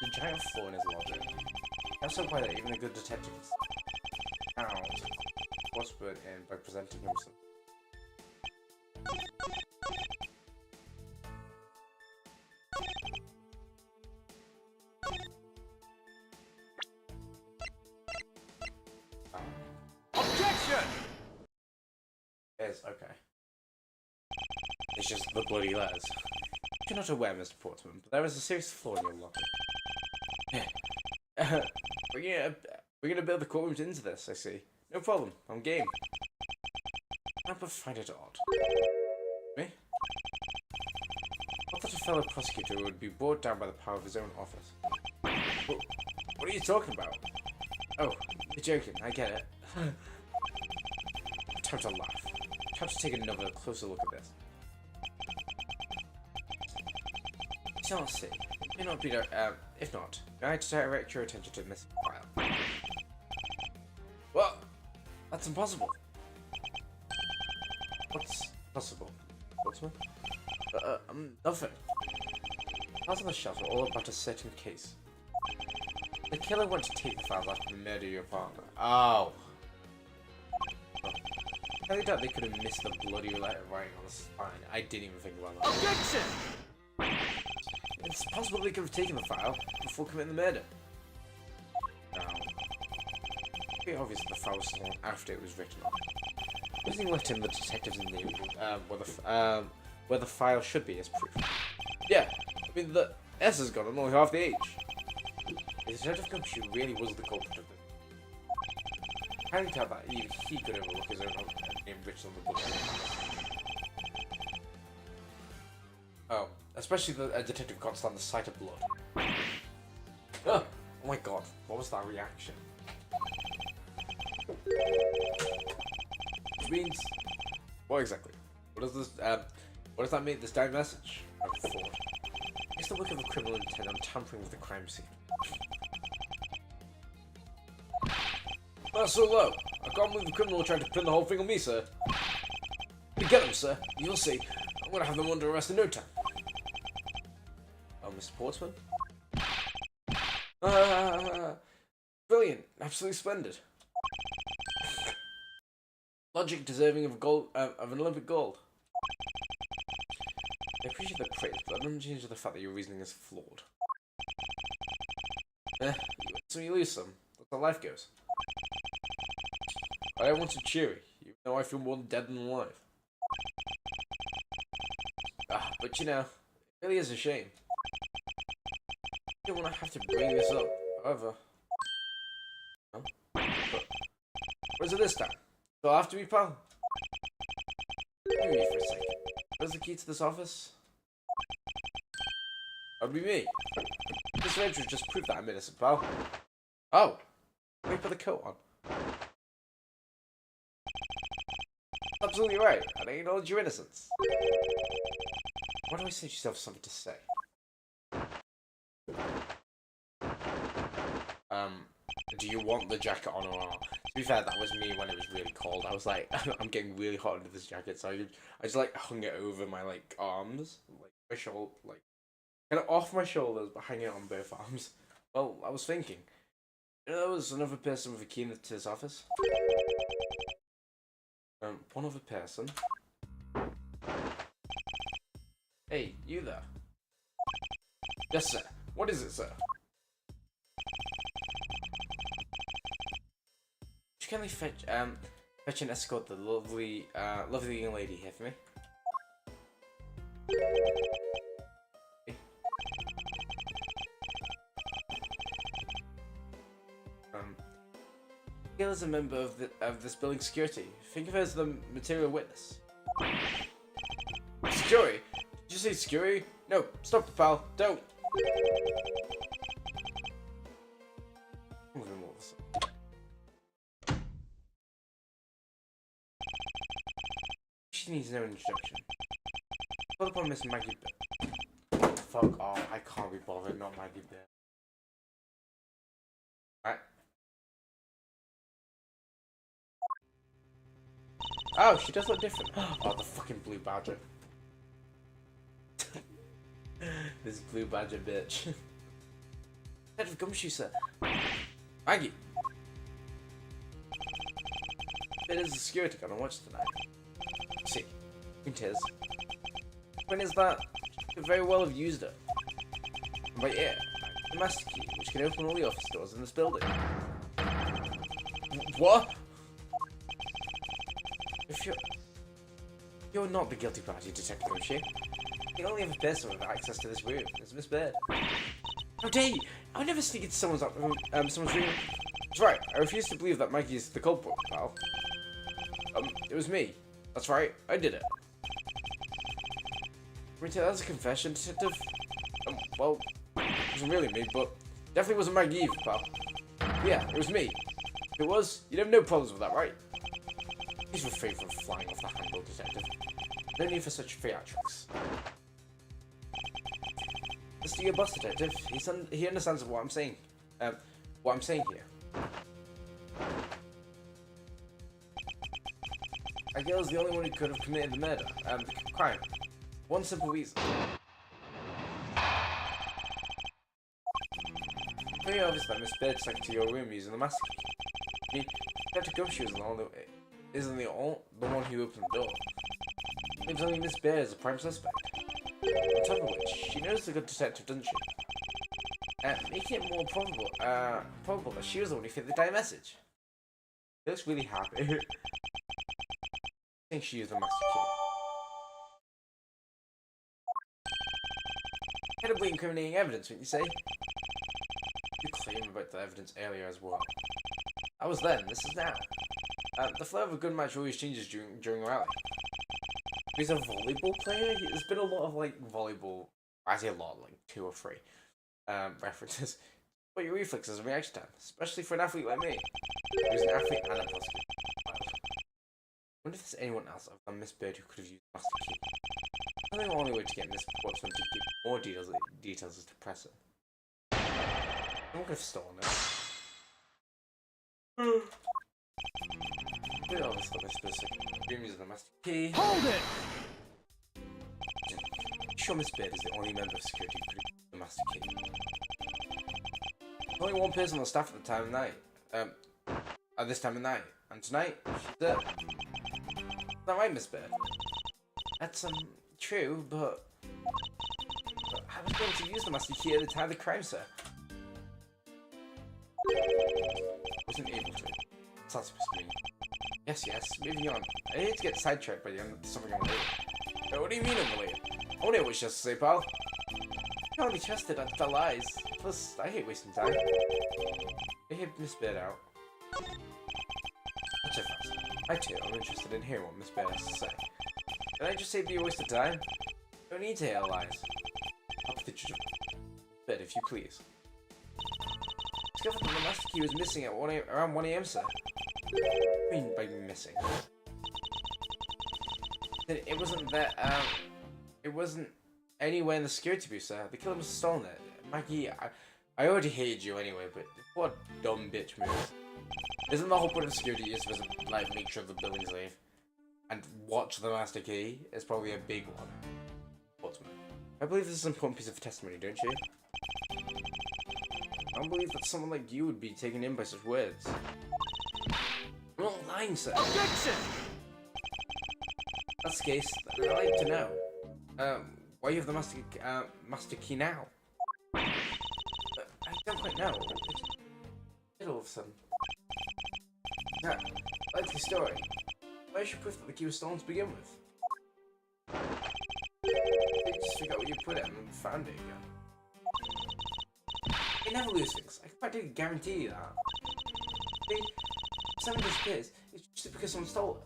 The giant flaw in his logic. That's so why that even a good detective is out. What's put in by presenting himself. Objection! Yes, okay. It's just the bloody letters. You're not aware, Mr. Portsman, but there is a serious flaw in your logic. We're gonna build the courtrooms into this, I see. No problem, I'm game. I but find it odd. Me? Not that a fellow prosecutor would be brought down by the power of his own office. What are you talking about? Oh, you're joking, I get it. Time to laugh. Time to take another closer look at this. So I'll see. It may not be, if not, may I direct your attention to the missing file? Well, that's impossible. What's possible? What's what? Nothing. Files on the shelf are all about a certain case. The killer went to take the files after the murder of your partner. Oh. I doubt they could have missed the bloody letter writing on the spine. I didn't even think about that. Objection! It's possible they could have taken the file before committing the murder. No. Pretty obvious that the file was still on after it was written on. Using letting the detectives in the where the file should be as proof. Yeah, I mean the S is gone and only half the H. The detective Gumshoe really was the culprit of it. I can tell that even he could overlook his own name written on the book. Oh, especially the detective can't stand the sight of blood. Oh my god, what was that reaction? Which means, what exactly? What does this? What does that mean? This dying message? I thought. It's the work of a criminal intent on tampering with the crime scene. Not so low. I can't believe the criminal trying to pin the whole thing on me, sir. We get him, sir. You'll see. I'm gonna have them under arrest in no time. Oh, Mr. Portsman? Brilliant. Absolutely splendid. Logic deserving of gold, of an Olympic gold. I appreciate the praise, but that doesn't change the fact that your reasoning is flawed. You win some, you lose some. That's how life goes. I don't want to cheery, even though I feel more dead than alive. But you know, it really is a shame. I don't want to have to bring this up, however. Huh? But what is it this time? So after me, pal? Give me for a second. Where's the key to this office? That'd be me. This Edgeworth just proved that I'm innocent, pal. Oh! Let me put the coat on. Absolutely right. I acknowledge your innocence. Why do I say yourself something to say? Do you want the jacket on or not? To be fair, that was me when it was really cold. I was like, I'm getting really hot under this jacket, so I just like hung it over my like arms, like my shoulder, like kind of off my shoulders, but hanging it on both arms. Well, I was thinking, you know, there was another person with a key to his office. One other person. Hey, you there? Yes, sir. What is it, sir? Can we fetch and escort the lovely young lady here for me? Gail is a member of this building's security. Think of her as the material witness. Security? Did you say security? No, stop, pal. Don't. She needs no introduction. What about Miss Maggie Bit? Fuck off, I can't be bothered, not Maggie Bit. Right. Oh, she does look different. Oh, the fucking blue badger. This blue badger bitch. Head of Gumshoe, sir. Maggie! It is a security guard on watch tonight. See, it is. When is that? You could very well have used it. Right here, the master key, which can open all the office doors in this building. What? If you're not the guilty party, Detective Gumshoe. The only other person with access to this room is Miss Bird. How dare you! I would never sneak into someone's room. That's right. I refuse to believe that Maggie is the culprit, pal. It was me. That's right. I did it. Can we take that as a confession, Detective? Well, it wasn't really me, but definitely wasn't Maggie either, pal. Yeah, it was me. If it was, you'd have no problems with that, right? Please refrain from flying off the handle, Detective. No need for such theatrics. Let's do your boss, Detective. He understands what I'm saying. What I'm saying here. Aguilar's the only one who could have committed the murder, the crime. One simple reason. Very obvious that Miss Bird sank to your room using the master key. Dr. Gumshoe isn't the one who opened the door. It leaves only Miss Bird as a prime suspect. On top of which, she knows the good detective, doesn't she? Making it more probable that she was the one who fit the dire message. He looks really happy. I think she used the master key. Incredibly incriminating evidence, wouldn't you say? You claimed about the evidence earlier as well. That was then, this is now. The flow of a good match always changes during a rally. He's a volleyball player? There's been a lot of, like, volleyball, I say a lot, like 2 or 3, references. But your reflexes and reaction time, especially for an athlete like me. Who's an athlete and a prosecutor. I wonder if there's anyone else other than Miss Bird who could have used the master key. I think the only way to get Miss Watson to give more details is to press it. Someone could have stolen it. But obviously, Miss Bird using the master key. Hold it! I'm sure Miss Bird is the only member of security who could have used the master key. Only one person on staff at the time of night. At this time of night. And tonight, she's there. Is that right, Miss Bird? That's, true, but I was going to use the master key at the time of the crime, sir. Wasn't able to. What's that supposed to mean? Yes, moving on. I hate to get sidetracked by something unrelated. But what do you mean unrelated? I wonder what she has to say, pal. I can't be trusted, I tell lies. Plus, I hate wasting time. I hate Miss Bird out. Not so fast. I too am interested in hearing what Miss Bird has to say. Can I just say be a waste of time? Don't need to hear lies. Up to the judge. Bird, if you please. Discovered that the master key was missing at around 1 AM, sir. What do you mean by missing? It wasn't that, it wasn't anywhere in the security booth, sir. The killer must have stolen it. Maggie, I already hated you anyway, but what a dumb bitch move. Isn't the whole point of security is to, like, make sure the building's safe? And watch the master key is probably a big one. Ultimately. I believe this is an important piece of testimony, don't you? I don't believe that someone like you would be taken in by such words. I'm not lying, sir. Objection! That's the case. I'd like to know. Why you have the master key now? I don't quite know. It's middle of some. Yeah, like the story. Where's your proof that the key was stolen to begin with? You just forgot where you put it and then found it again. You never lose things. I can practically guarantee you that. See, if something disappears, it's just because someone stole it.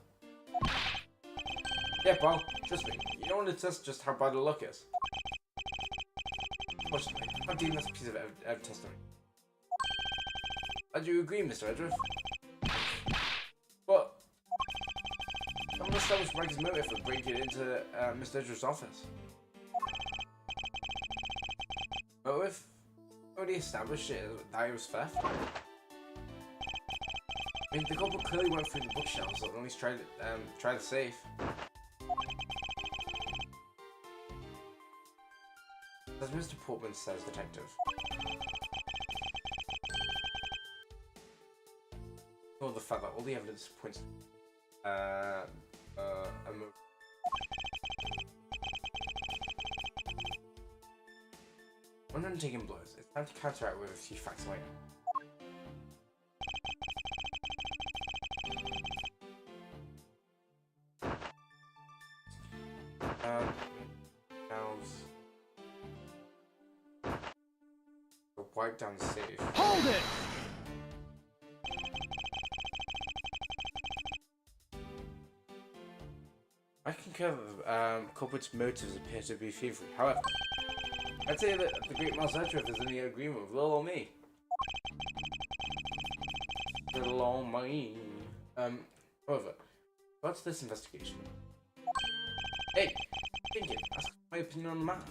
Yeah, pal, trust me. You don't want to test just how bad the luck is. Fortunately, I'm dealing with a piece of testimony. Do you agree, Mr. Edgeworth? But I'm gonna establish Mike's motive for breaking into Mr. Edgeworth's office. Motive? Already established it that it was theft. I mean, the culprit clearly went through the bookshelves, so at least try the safe. As Mr. Portman says, detective. Or the fact that all the evidence points to a move. When I'm taking blows, it's time to counteract with a few facts later. Wipe down the safe. Hold it! I concur that the culprit's motives appear to be thievery. However, I'd say that the great Miles Edgeworth is in the agreement with little old me. Little old me. However, what's this investigation? Hey, thinking, ask my opinion on the matter.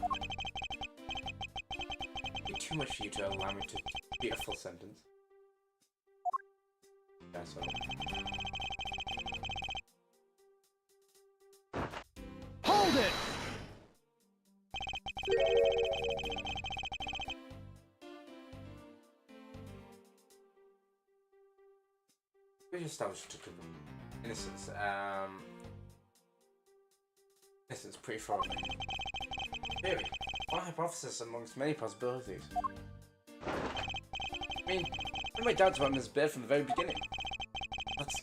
It'd be too much for you to allow me to read a full sentence. Yeah, so. Hold it! We established innocence. Innocence pretty thoroughly. Theory. One hypothesis amongst many possibilities. I mean, I had my doubts about Ms. Bird from the very beginning. That's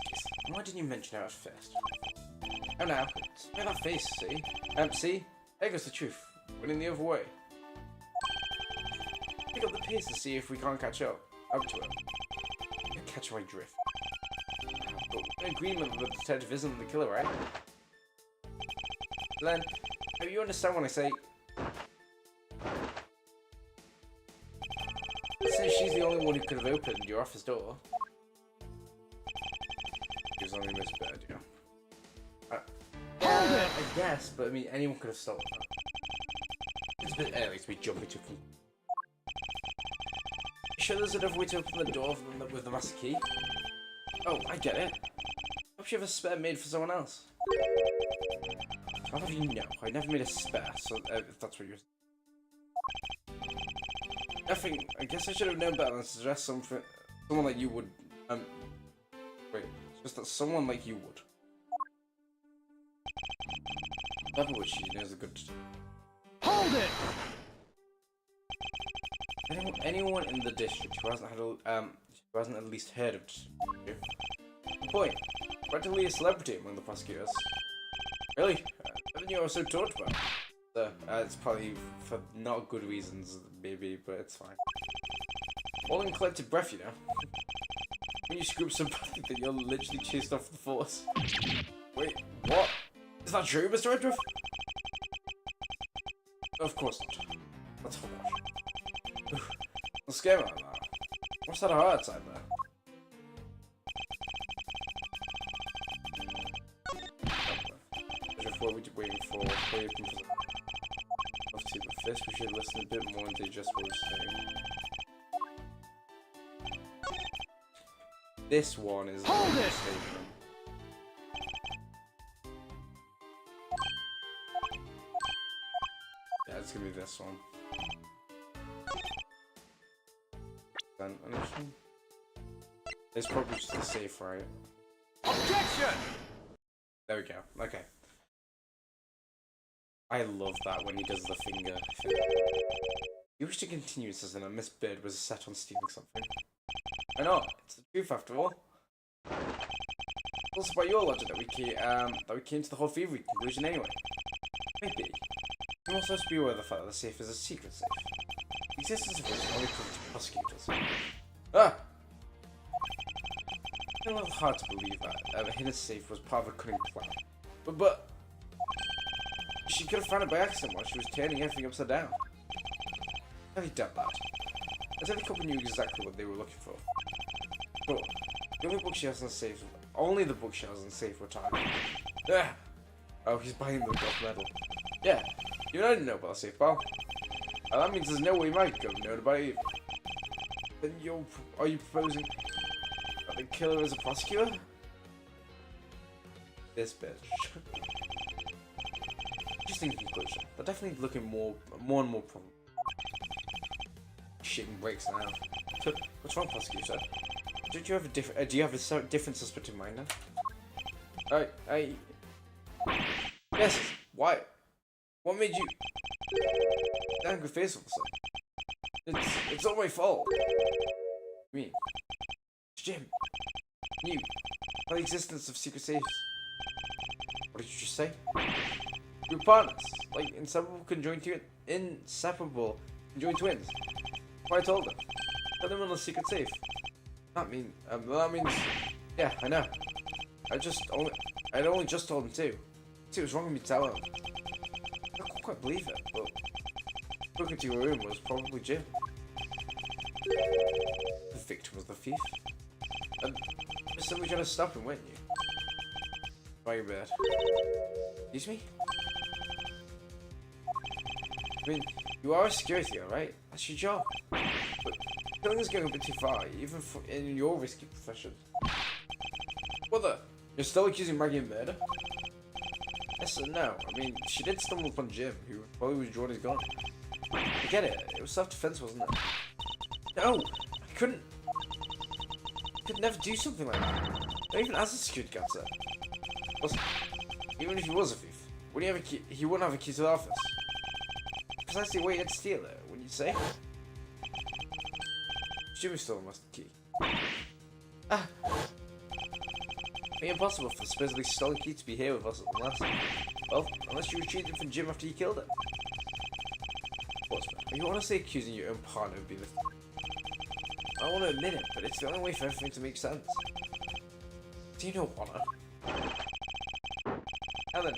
Why didn't you mention it at first? Oh no, look at that face, see? See? There goes the truth. Winning the other way. Pick up the pace to see if we can't catch up to him. Catch my drift. But an agreement that the detective isn't the killer, right? Then, maybe you understand when I say... Since she's the only one who could have opened your office door. She was only Miss Bird, yeah. I guess, but I mean, anyone could have stolen that. It's a bit early to be jumping to conclusions. You sure there's another way to open the door with the master key? Oh, I get it. Hope you have a spare made for someone else. How have you know? I never made a spare, so if that's what you're saying. Nothing. I guess I should have known better than to suggest someone like you would. Wait. Just that someone like you would. Whatever which she knows a good. Hold it! Anyone in the district who hasn't at least heard of you. Good point. Practically a celebrity among the prosecutors. Really? Never knew I was so talked about. So, it's probably for not good reasons, maybe, but it's fine. All in collective breath, you know. When you screw up so badly that you're literally chased off the force. Wait, what? Is that true, Mr. Edgeworth? Of course not. That's hogwash. Don't scare me like that. What's that heart outside there? Before we're waiting for but first we should listen a bit more and digest what we're saying. This one is Hold it! Statement. Yeah, it's gonna be this one. Then it's probably just a safe, right? Objection! There we go. Okay. I love that when he does the finger thing. You wish to continue, says that Miss Bird was set on stealing something. I know, it's the truth after all. It's also by your logic that we came to the whole thievery conclusion anyway. Maybe. You must also be aware of the fact that the safe is a secret safe. The existence of which is only proof to prosecutors. Ah! It's a little hard to believe that the hidden safe was part of a cunning plan. But she could have found it by accident while she was turning everything upside down. I really doubt that. I said the couple knew exactly what they were looking for. Sure. The only bookshelves in the safe, only the bookshelves in the safe were tied. Ah! Oh, he's buying the gold medal. Yeah, you don't know about the safe, pal. Well, that means there's no way Mike could have known about it either. Then are you proposing that the killer is a prosecutor? This bitch. Interesting conclusion. They're definitely looking more and more problem. Shitting breaks now. So, what's wrong, prosecutor? Do you have a different suspect in mind now? Yes. Why? What made you? Angry face all of a sudden. It's all my fault. I mean, Jim knew about the existence of secret safes. What did you just say? We were partners, like inseparable conjoined twins. What I told them. Put them in a secret safe. That means, yeah, I know. I'd only just told him too. See, it was wrong of me to tell him. I couldn't quite believe it, but looking into your room was probably Jim. The victim was the thief. And you said we were gonna stop him, weren't you? By your bed. Excuse me? I mean, you are a security, alright? That's your job. But killing is going a bit too far, even in your risky profession. What the? You're still accusing Maggie of murder? Yes and no. I mean, she did stumble upon Jim, who probably was drawing his gun. I get it. It was self-defense, wasn't it? No! I could never do something like that. Not even as a security guard said. Plus, even if he was a thief, he wouldn't have a key to the office. Precisely where you'd steal it, wouldn't you say? Jimmy stole the master key. Ah! It's impossible for the supposedly stolen key to be here with us unless you retrieved it from Jim after you killed it. Sportsman, are you honestly accusing your own partner of being the... I don't want to admit it, but it's the only way for everything to make sense. Do you know honor? Now then,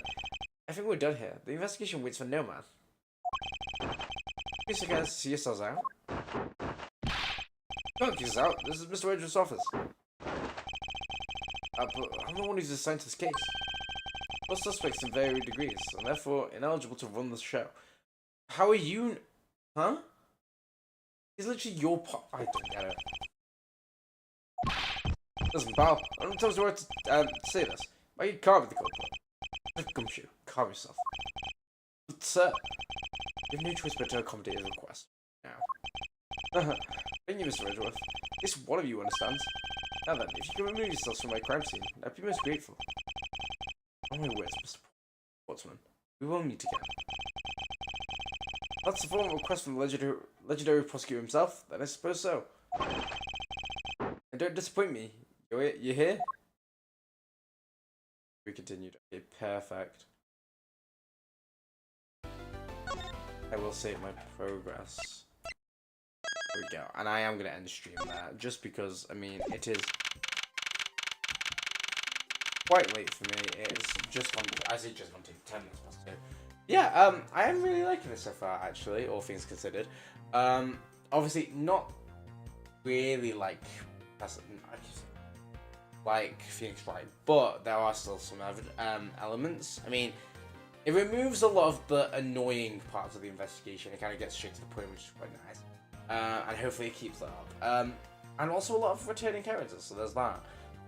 I think we're done here. The investigation waits for no man. I guess you guys see yourselves out. Don't kick us out. This is Mr. Edgeworth's office. But I'm the one who's assigned to this case. Both suspects in varying degrees, and therefore ineligible to run the show. How are you... Huh? He's literally your I don't get it. Listen, pal, I don't tell you where to say this. Why are you calm with the culprit? Gumshoe, calm yourself. But, sir, you have no choice but to accommodate his request. Now. Thank you, Mr. Edgeworth. At least one of you understands. Now then, if you can remove yourselves from my crime scene, I'd be most grateful. Oh my words, Mr. Sportsman. We will meet again. That's the formal request from the legendary prosecutor himself, then I suppose so. And don't disappoint me. You here? We continued. Okay, perfect. I will save my progress. There we go. And I am going to end the stream there, just because, I mean, it is quite late for me. It's just gone, I say just gone to 10 minutes past 2. Yeah, I am really liking this so far, actually, all things considered. Obviously, not really like Phoenix Wright, but there are still some elements. I mean, it removes a lot of the annoying parts of the investigation. It kind of gets straight to the point, which is quite nice. And hopefully it keeps that up. And also a lot of returning characters, so there's that.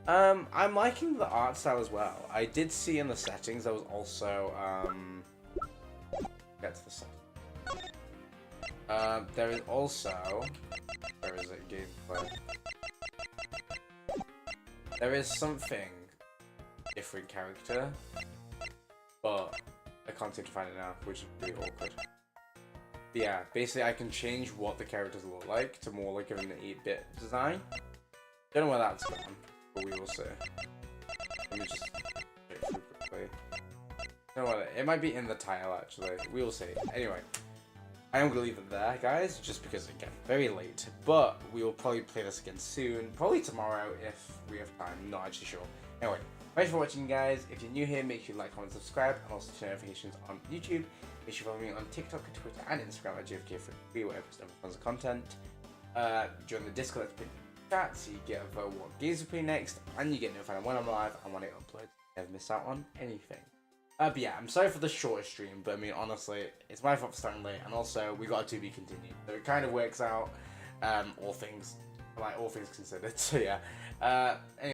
I'm liking the art style as well. I did see in the settings there was also, get to the setting. There is also, where is it, gameplay? There is something different character, but I can't seem to find it now, which is really awkward. But yeah, basically I can change what the characters look like to more like an 8-bit design. Don't know where that's gone, but we will see. Let me just check through quickly. Don't know what it might be in the title actually. We will see. Anyway, I am gonna leave it there, guys, just because again, very late. But we will probably play this again soon, probably tomorrow if we have time. Not actually sure. Anyway, thanks for watching, guys. If you're new here, make sure you like, comment, subscribe, and also turn notifications on YouTube. Make sure you follow me on TikTok, Twitter, and Instagram at JFK3, where I post tons of content. Join the Discord, let's play chat, so you get a vote what games we play next, and you get notified when I'm live and when I upload. Never miss out on anything. But yeah, I'm sorry for the shorter stream, but I mean, honestly, it's my fault for starting late, and also, we got a to be continued. So it kind of works out, all things considered, so yeah. Anyway.